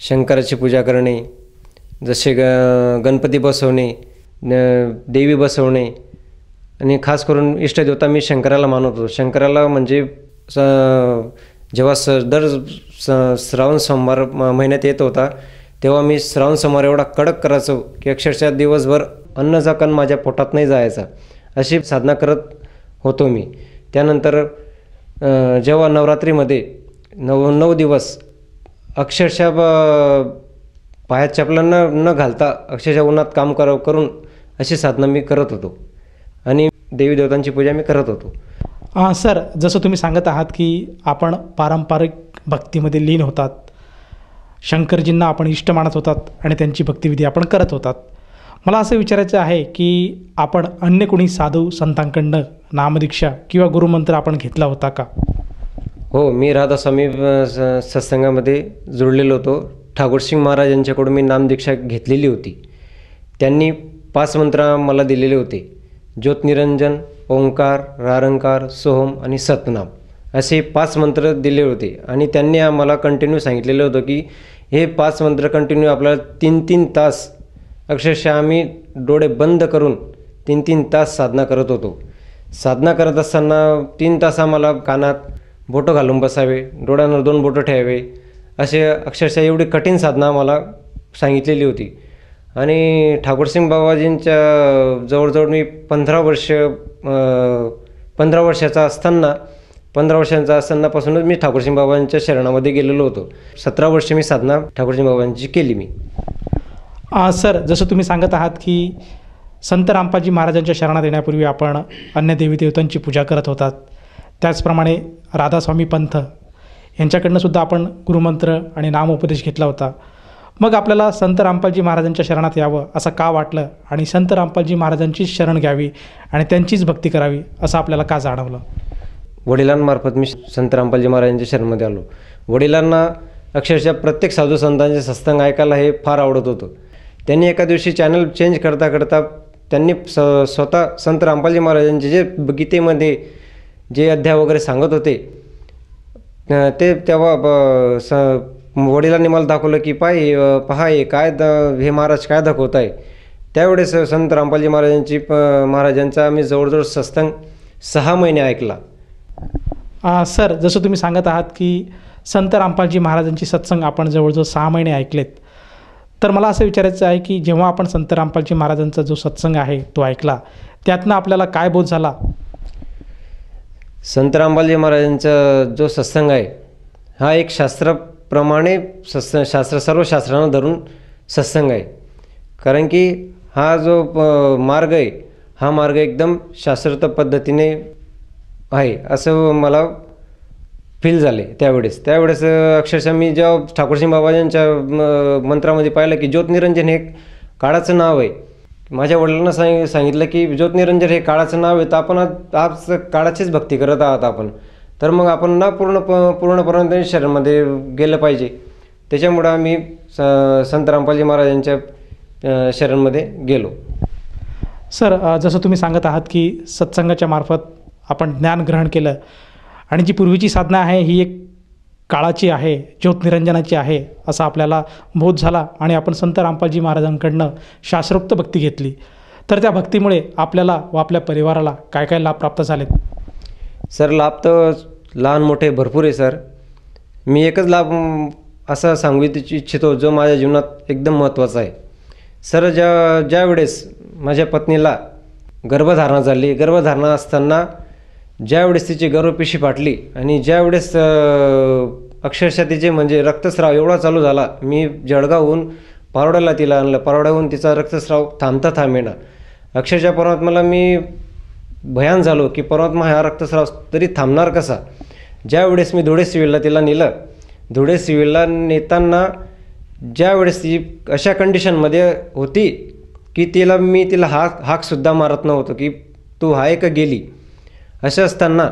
[SPEAKER 6] शंकराची पूजा करणे, जसे गणपती बसवणे, देवी बसवणे, आणि खास करून इष्टदेवता मी शंकराला मानतो। शंकराला म्हणजे जेव्हा दर श्रावण सोमवार महिन्यात येत होता तेव्हा मी श्रावण सोमवार एवढा कडक करायचो की अक्षरशः दिवसभर अन्नचा कण माझ्या पोटात नाही जायचा, अशी साधना करत होतो मी। त्यानंतर जेव्हा नवरात्रीमध्ये 9 दिवस अक्षरशः पायात चपला न घालता अक्षरशः उन्हात काम करून अशी साधना मी करत होतो आणि देवी देवतांची पूजा मी करत होतो।
[SPEAKER 5] सर, जसं तुम्ही सांगत आहात की आपण पारंपरिक भक्तीमध्ये लीन होतात, शंकरजींना आपण इष्ट मानत होतात आणि त्यांची भक्तिविधी आपण करत होतात। मला असं विचारायचं आहे की आपण अन्य कोणी साधू संतांकडनं नामदीक्षा किंवा गुरुमंत्र आपण घेतला होता का?
[SPEAKER 6] हो, मी राधास्वामी सत्संगामध्ये जुळलेलो होतो। ठाकूरसिंग महाराज यांच्याकडून मी नामदीक्षा घेतलेली होती। त्यांनी 5 मंत्र मला दिलेले होते, ज्योतनिरंजन, ओंकार, रारंकार, सोहम आणि सतनाम, असे 5 मंत्र दिले होते। आणि त्यांनी आम्हाला कंटिन्यू सांगितलेलं होतं की हे 5 मंत्र कंटिन्यू आपल्याला 3-3 तास अक्षरशः आम्ही डोळे बंद करून 3-3 तास साधना करत होतो। साधना करत असताना 3 तास आम्हाला कानात बोटं घालून बसावे, डोळ्यांवर 2 बोटं ठेवावे, असे अक्षरशः एवढी कठीण साधना आम्हाला सांगितलेली होती। आणि ठाकूरसिंग बाबाजींच्या जवळजवळ मी 15 वर्षाचा असतानापासूनच मी ठाकूरसिंग बाबांच्या शरणामध्ये गेलेलो होतो। 17 वर्ष मी साधना ठाकूरसिंग बाबांची केली मी।
[SPEAKER 5] सर, जसं तुम्ही सांगत आहात की संत रामपालजी महाराजांच्या शरणात येण्यापूर्वी आपण अन्य देवी देवतांची पूजा करत होतात, त्याचप्रमाणे राधास्वामी पंथ यांच्याकडनं सुद्धा आपण गुरुमंत्र आणि नामोपदेश घेतला होता। मग आपल्याला संत रामपालजी महाराजांच्या शरणात यावं असं का वाटलं आणि संत रामपालजी महाराजांचीच शरण घ्यावी आणि त्यांचीच भक्ती करावी असं आपल्याला का जाणवलं?
[SPEAKER 6] वडिलांमार्फत मी संत रामपालजी महाराजांच्या शरणमध्ये आलो। वडिलांना अक्षरशः प्रत्येक साधू संतांचे सत्संग ऐकायला हे फार आवडत होतं। त्यांनी एका दिवशी चॅनल चेंज करता करता त्यांनी स्वतः संत रामपालजी महाराजांचे जे गीतेमध्ये जे अध्याय वगैरे सांगत होते ते तेव्हा वडिलांनी मला दाखवलं की पहा हे काय हे महाराज काय दाखवत आहे। त्यावेळेस संत रामपालजी महाराजांचा आम्ही जवळजवळ सत्संग 6 महिने ऐकला।
[SPEAKER 5] सर, जसं तुम्ही सांगत आहात की संत रामपालजी महाराजांची सत्संग आपण जवळजवळ 6 महिने ऐकलेत, तर मला असं विचारायचं आहे की जेव्हा आपण संत रामपालजी महाराजांचा जो सत्संग आहे तो ऐकला, त्यातनं आपल्याला काय बोध झाला?
[SPEAKER 6] संत रामपालजी महाराजांचा जो सत्संग आहे हा एक शास्त्राप्रमाणे सर्व शास्त्रांना धरून सत्संग आहे। कारण की हा जो मार्ग आहे हा मार्ग एकदम शास्त्रोक्त पद्धतीने आहे असं मला फील झाले त्यावेळेस अक्षरशः मी जेव्हा ठाकूरसिंग बाबाजींच्या मंत्रामध्ये पाहिलं की ज्योतनिरंजन हे काळाचं नाव आहे. माझ्या वडिलांना सांगितलं की ज्योतनिरंजन हे काळाचं नाव आहे, तर आपण आज काळाचीच भक्ती करत आहात आपण, तर मग आपण ना पूर्णपणे शरणमध्ये गेलं पाहिजे. त्याच्यामुळं आम्ही संत रामपालजी महाराजांच्या शरणमध्ये गेलो.
[SPEAKER 5] सर, जसं तुम्ही सांगत आहात की सत्संगाच्या मार्फत आपण ज्ञान ग्रहण केलं आणि जी पूर्वीची साधना आहे ही एक काळाची आहे, ज्योतनिरंजनाची आहे असा आपल्याला बोध झाला आणि आपण संत रामपालजी महाराजांकडनं शास्त्रोक्त भक्ती घेतली. तर त्या भक्तीमुळे आपल्याला व आपल्या परिवाराला काय काय लाभ प्राप्त झालेत?
[SPEAKER 6] सर, लाभ तर लहान मोठे भरपूर आहे सर. मी एकच लाभ असा सांगू इच्छितो जो माझ्या जीवनात एकदम महत्त्वाचा आहे. सर, ज्या वेळेस माझ्या पत्नीला गर्भधारणा झाली, गर्भधारणा असताना ज्यावेळेस तिची गर्भपिशी फाटली आणि ज्यावेळेस अक्षरशः तिचे म्हणजे रक्तस्राव एवढा चालू झाला, मी जळगावहून पारोड्याला तिला आणलं. पारोड्याहून तिचा रक्तस्राव थांबेना. अक्षरशः परमात्म्याला मी भयान झालो की परमात्मा हा रक्तस्राव तरी थांबणार कसा. ज्यावेळेस मी धुळे सिव्हिलला तिला नेलं, धुळे सिव्हिलला नेताना ज्यावेळेस ती अशा कंडिशनमध्ये होती की तिला हाकसुद्धा मारत नव्हतं की तू आहे का गेली. असं असताना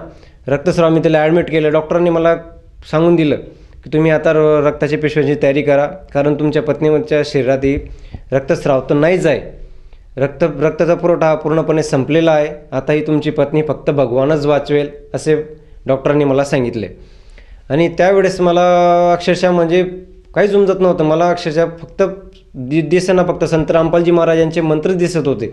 [SPEAKER 6] रक्तस्राव मी तिला ॲडमिट केलं. डॉक्टरांनी मला सांगून दिलं की तुम्ही आता रक्ताच्या पिशव्यांची तयारी करा, कारण तुमच्या पत्नीच्या शरीरातही रक्तस्राव तर नाहीच आहे, रक्ताचा पुरवठा हा पूर्णपणे संपलेला आहे, आता ही तुमची पत्नी फक्त भगवानच वाचवेल असे डॉक्टरांनी मला सांगितले. आणि त्यावेळेस मला अक्षरशः म्हणजे काहीच उमजत नव्हतं. मला अक्षरशः फक्त दिसेना फक्त संत रामपालजी महाराजांचे मंत्रच दिसत होते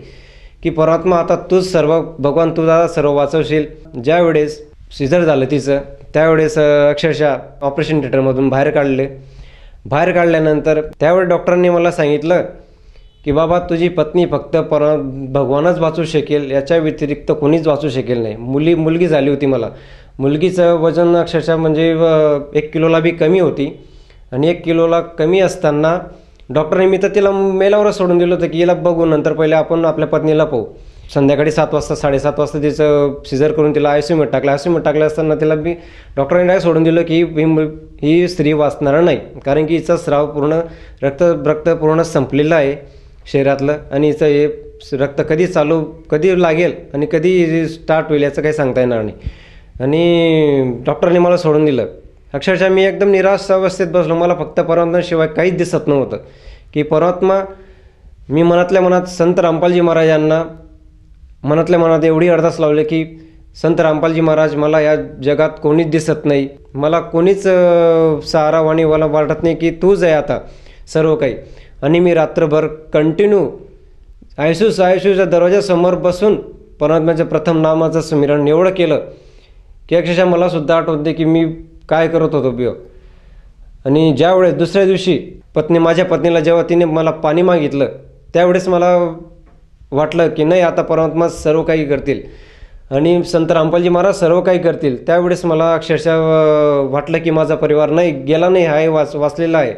[SPEAKER 6] की परमात्मा आता तूच सर्व, भगवान तुझा सर्व वाचवशील. ज्यावेळेस सिझर झालं तिचं त्यावेळेस अक्षरशः ऑपरेशन थिएटरमधून बाहेर काढल्यानंतर त्यावेळेस डॉक्टरांनी मला सांगितलं की बाबा तुझी पत्नी फक्त भगवानच वाचू शकेल, याच्या व्यतिरिक्त कोणीच वाचू शकेल नाही. मुलगी झाली होती मला. मुलगीचं वजन अक्षरशः म्हणजे 1 किलोला बी कमी होती आणि 1 किलोला कमी असताना डॉक्टरांनी मी तर तिला मेल्यावरच सोडून दिलं होतं की हिला बघू, नंतर पहिले आपण आपल्या पत्नीला पाहू. संध्याकाळी 7 वाजता 7:30 वाजता तिचं सिझर करून तिला ICUमध्ये टाकलं. ICUमध्ये टाकलं असताना तिला बी डॉक्टरांनी काय सोडून दिलं की ही स्त्री वाचणार नाही, कारण की हिचा स्राव पूर्ण रक्त पूर्ण संपलेलं आहे शरीरातलं आणि हिचं हे रक्त कधी लागेल आणि कधी स्टार्ट होईल याचं काही सांगता येणार नाही. आणि डॉक्टरांनी मला सोडून दिलं. अक्षरशः मी एकदम निराश अवस्थेत बसलो. मला फक्त परमात्म्याशिवाय काहीच दिसत नव्हतं की परमात्मा, मी मनातल्या मनात संत रामपालजी महाराजांना मनातल्या मनात एवढी अरदास लावली की संत रामपालजी महाराज, मला या जगात कोणीच दिसत नाही, मला कोणीच सहारावाणी मला वाटत नाही की तूच आहे आता सर्व काही. आणि मी रात्रभर कंटिन्यू आयसूच्या दरवाजासमोर बसून परमात्म्याच्या प्रथम नामाचं स्मरण एवढं केलं की अक्षरशः मला सुद्धा आठवते की मी काय करत होतो बियो. आणि ज्यावेळेस दुसऱ्या दिवशी माझ्या पत्नीला जेव्हा तिने मला पाणी मागितलं त्यावेळेस मला वाटलं की नाही, आता परमात्मा सर्व काही करतील आणि संत रामपालजी महाराज सर्व काही करतील. त्यावेळेस मला अक्षरशः वाटलं की माझा परिवार नाही गेला नाही, आहे वाचलेला आहे.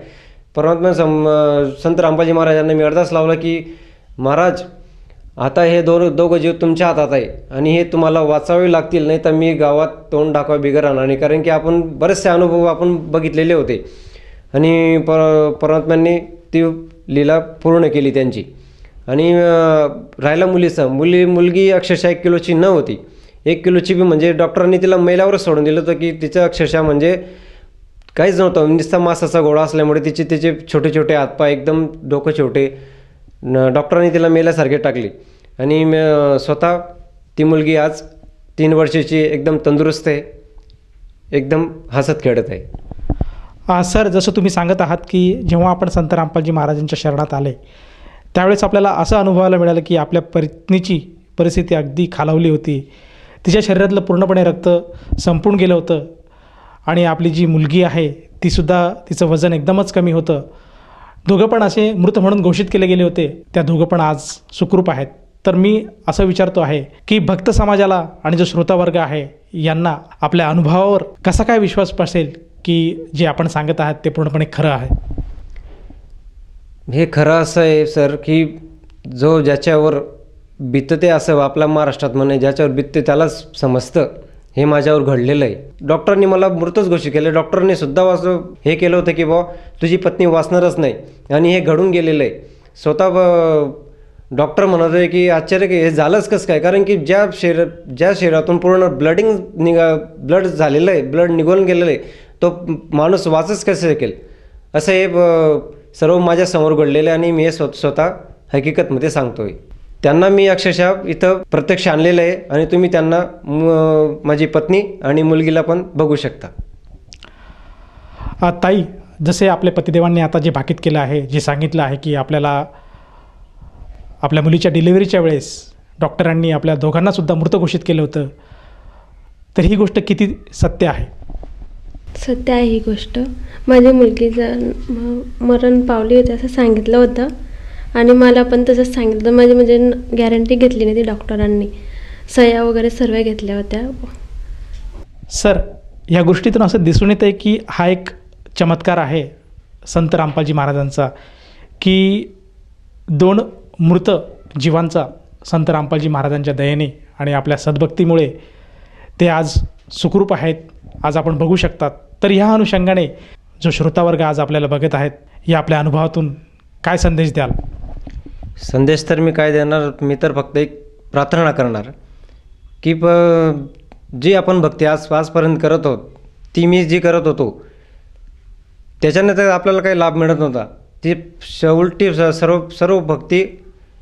[SPEAKER 6] परमात्मा संत रामपालजी महाराजांना मी अरदास लावला की महाराज, आता हे दोघं जीव तुमच्या हातात आहे आणि हे तुम्हाला वाचावे लागतील, नाही तर मी गावात तोंड दाखवा बिगर राहणार नाही. कारण की आपण बरेचसे अनुभव आपण बघितलेले होते आणि परमात्म्यांनी ती लीला पूर्ण केली त्यांची. आणि राहिला मुलगी अक्षरशः 1 किलोची न होती. 1 किलोची बी म्हणजे डॉक्टरांनी तिला मेल्यावरच सोडून दिलं होतं की तिचं अक्षरशः म्हणजे काहीच नव्हतं. नुसता मांसाचा गोळा असल्यामुळे तिचे छोटे हातपाय, एकदम डोकं छोटे, डॉक्टरांनी तिला मेल्यासारखे टाकली. आणि स्वतः ती मुलगी आज 3 वर्षाची एकदम तंदुरुस्त आहे, एकदम हसत खेळत आहे.
[SPEAKER 5] सर, जसं तुम्ही सांगत आहात की जेव्हा आपण संत रामपालजी महाराजांच्या शरणात आले त्यावेळेस आपल्याला असं अनुभवायला मिळालं की आपल्या पत्नीची परिस्थिती अगदी खालावली होती, तिच्या शरीरातलं पूर्णपणे रक्त संपून गेलं होतं आणि आपली जी मुलगी आहे तीसुद्धा, तिचं वजन एकदमच कमी होतं. दोघं पण असे मृत म्हणून घोषित केले गेले होते. त्या दोघं पण आज सुखरूप आहेत. तर मी असं विचारतो आहे की भक्त समाजाला आणि जो श्रोतावर्ग आहे यांना आपल्या अनुभवावर कसा काय विश्वास बसेल की जे आपण सांगत आहात ते पूर्णपणे खरं आहे?
[SPEAKER 6] हे खरं असं आहे सर की ज्याच्यावर बितते असं आपल्या महाराष्ट्रात म्हणे, ज्याच्यावर बितते त्यालाच समजतं हे माझ्यावर घडलेलं आहे. डॉक्टरांनी मला मृतच घोषित केलं. डॉक्टरांनी सुद्धा असं हे केलं होतं की बुवा तुझी पत्नी वाचणारच नाही, आणि हे घडून गेलेलं आहे. स्वतः डॉक्टर म्हणत आहे की आश्चर्य की हे झालंच कसं काय, कारण की ज्या शरीरातून पूर्ण ब्लड झालेलं आहे, ब्लड निघून गेलेलं आहे, तो माणूस वाचच कसं शकेल, असं हे सर्व माझ्यासमोर घडलेलं आहे. आणि मी हे स्वतः हकीकतमध्ये सांगतो आहे. त्यांना मी अक्षरशः इथं प्रत्यक्ष आणलेलं आहे, आणि तुम्ही त्यांना माझी पत्नी आणि मुलगीला पण बघू शकता.
[SPEAKER 5] ताई, जसे आपल्या पतिदेवांनी आता जे भाकीत केलं आहे, जे सांगितलं आहे की आपल्याला आपल्या मुलीच्या डिलिव्हरीच्या वेळेस डॉक्टरांनी आपल्या दोघांनासुद्धा मृत घोषित केलं होतं, तर ही गोष्ट किती सत्य आहे?
[SPEAKER 7] सत्य आहे ही गोष्ट. माझ्या मुलगीचं मरण पावली होती असं सांगितलं होतं, आणि मला पण तसंच सांगितलं. माझी म्हणजे गॅरंटी घेतली नाही ती डॉक्टरांनी, सह्या वगैरे सर्व घेतल्या होत्या.
[SPEAKER 5] सर, या गोष्टीतून असं दिसून येतं आहे की हा एक चमत्कार आहे संत रामपालजी महाराजांचा, की 2 मृत जीवांचा संत रामपालजी महाराजांच्या दयेने आणि आपल्या सद्भक्तीमुळे ते आज सुखरूप आहेत, आज आपण बघू शकतात. तर ह्या अनुषंगाने जो श्रोतावर्ग आज आपल्याला बघत आहेत, या आपल्या अनुभवातून काय संदेश द्याल?
[SPEAKER 6] संदेश तर मी काय देणार, मी तर फक्त एक प्रार्थना करणार की जी आपण भक्ती आजपर्यंत करत आहोत, ती मी जी करत होतो त्याच्याने तर आपल्याला काही लाभ मिळत नव्हता. ती उलटी सर्व भक्ती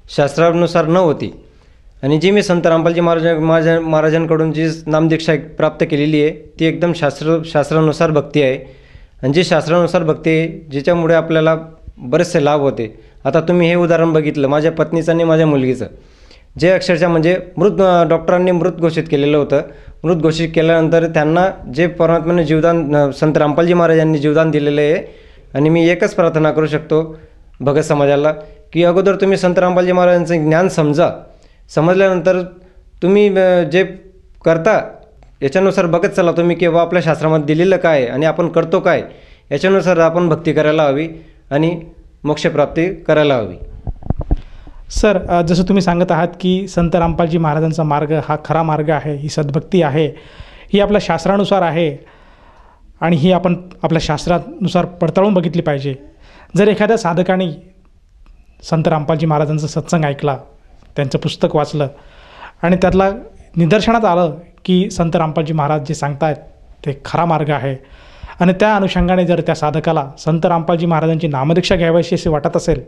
[SPEAKER 6] शास्त्रानुसार न होती. आणि जी मी संत रामपालजी महाराजांकडून जी नामदीक्षा प्राप्त केलेली आहे, ती एकदम शास्त्रानुसार भक्ती आहे. आणि जी शास्त्रानुसार भक्ती आहे, जिच्यामुळे आपल्याला बरेचसे लाभ होते. आता तुम्ही हे उदाहरण बघितलं माझ्या पत्नीचं आणि माझ्या मुलगीचं, जे अक्षरशः म्हणजे डॉक्टरांनी मृत घोषित केलेलं होतं. मृत घोषित केल्यानंतर त्यांना जे परमात्म्याने जीवदान, संत रामपालजी महाराजांनी जीवदान दिलेलं आहे. आणि मी एकच प्रार्थना करू शकतो भगत समाजाला की अगोदर तुम्ही संत रामपालजी महाराजांचं ज्ञान समजल्यानंतर तुम्ही जे करता याच्यानुसार बघत चला तुम्ही की बाबा आपल्या शास्त्रामध्ये दिलेलं काय आणि आपण करतो काय, याच्यानुसार आपण भक्ती करायला हवी आणि मोक्षप्राप्ती करायला हवी.
[SPEAKER 5] सर, जसं तुम्ही सांगत आहात की संत रामपालजी महाराजांचा मार्ग हा खरा मार्ग आहे, ही सद्भक्ती आहे, ही आपल्या शास्त्रानुसार आहे, आणि ही आपण आपल्या शास्त्रानुसार पडताळून बघितली पाहिजे. जर एखाद्या साधकाने संत रामपालजी महाराजांचा सत्संग ऐकला, त्यांचं पुस्तक वाचलं, आणि त्यातला निदर्शनात आलं की संत रामपालजी महाराज जे सांगतायत ते खरा मार्ग आहे, आणि त्या अनुषंगाने जर त्या साधकाला संत रामपालजी महाराजांची नामदीक्षा घ्यावीशी असे वाटत असेल,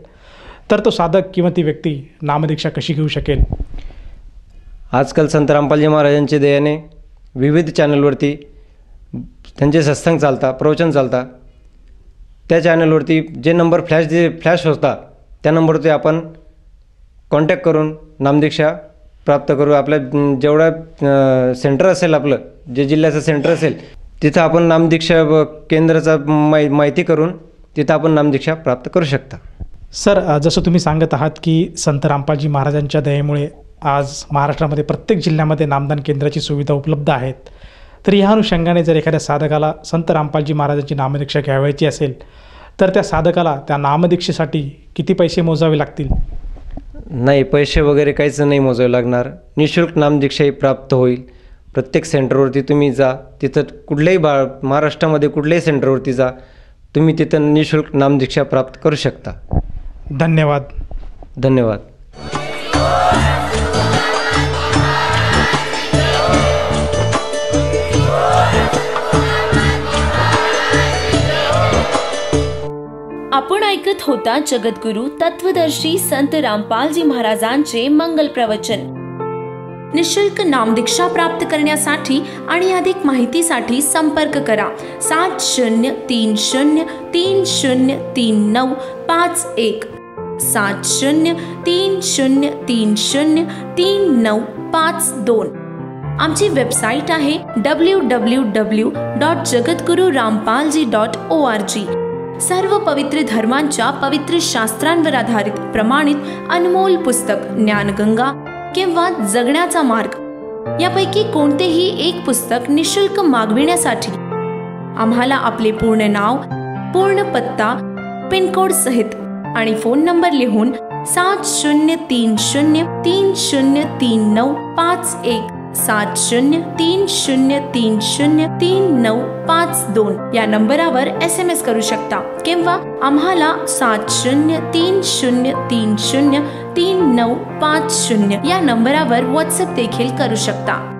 [SPEAKER 5] तर तो साधक किंवा ती व्यक्ती नामदीक्षा कशी घेऊ शकेल?
[SPEAKER 6] आजकाल संत रामपालजी महाराजांच्या दयेने विविध चॅनलवरती त्यांचे सत्संग चालतात, प्रवचन चालतात. त्या चॅनलवरती जे नंबर फ्लॅश होता त्या नंबरवरती आपण कॉन्टॅक्ट करून नामदीक्षा प्राप्त करू. आपल्या जेवढा सेंटर असेल, आपलं जे जिल्ह्याचं सेंटर असेल, तिथं आपण नामदीक्षा केंद्राचा माहिती करून तिथं आपण नामदीक्षा प्राप्त करू शकता.
[SPEAKER 5] सर, जसं तुम्ही सांगत आहात की संत रामपालजी महाराजांच्या दयेमुळे आज महाराष्ट्रामध्ये प्रत्येक जिल्ह्यामध्ये नामदान केंद्राची सुविधा उपलब्ध आहेत. तर ह्या अनुषंगाने जर एखाद्या साधकाला संत रामपालजी महाराजांची नामदीक्षा घ्यावयाची असेल, तर त्या साधकाला त्या नामदीक्षेसाठी किती पैसे मोजावे लागतील?
[SPEAKER 6] नाही, पैसे वगैरे काहीच नाही मोजावे लागणार. निःशुल्क नामदीक्षाही प्राप्त होईल. प्रत्येक सेंटरवरती तुम्ही जा, तिथं कुठल्याही महाराष्ट्रामध्ये कुठल्याही सेंटरवरती जा, तुम्ही तिथं निःशुल्क नामदीक्षा प्राप्त करू शकता.
[SPEAKER 5] धन्यवाद.
[SPEAKER 6] धन्यवाद.
[SPEAKER 1] आपण ऐकत होता जगद्गुरु तत्वदर्शी संत रामपालजी महाराजांचे मंगल प्रवचन. निःशुल्क नामदीक्षा प्राप्त करण्यासाठी आणि अधिक माहितीसाठी संपर्क करा 7030303951 7030303952. आमची वेबसाईट आहे www.jagadgururampalji.org. सर्व पवित्र धर्मांच्या पवित्र शास्त्रांवर आधारित प्रमाणित अनमोल पुस्तक ज्ञानगंगा किंवा जगण्याचा मार्ग यापैकी कोणतेही एक पुस्तक निःशुल्क मागविण्यासाठी आम्हाला आपले पूर्ण नाव, पूर्ण पत्ता, पिनकोड सहित आणि फोन नंबर लिहून 7030303951 7030303952 या नंबरावर SMS करू शकता किंवा आम्हाला 7030303950 या नंबरावर WhatsApp देखील करू शकता.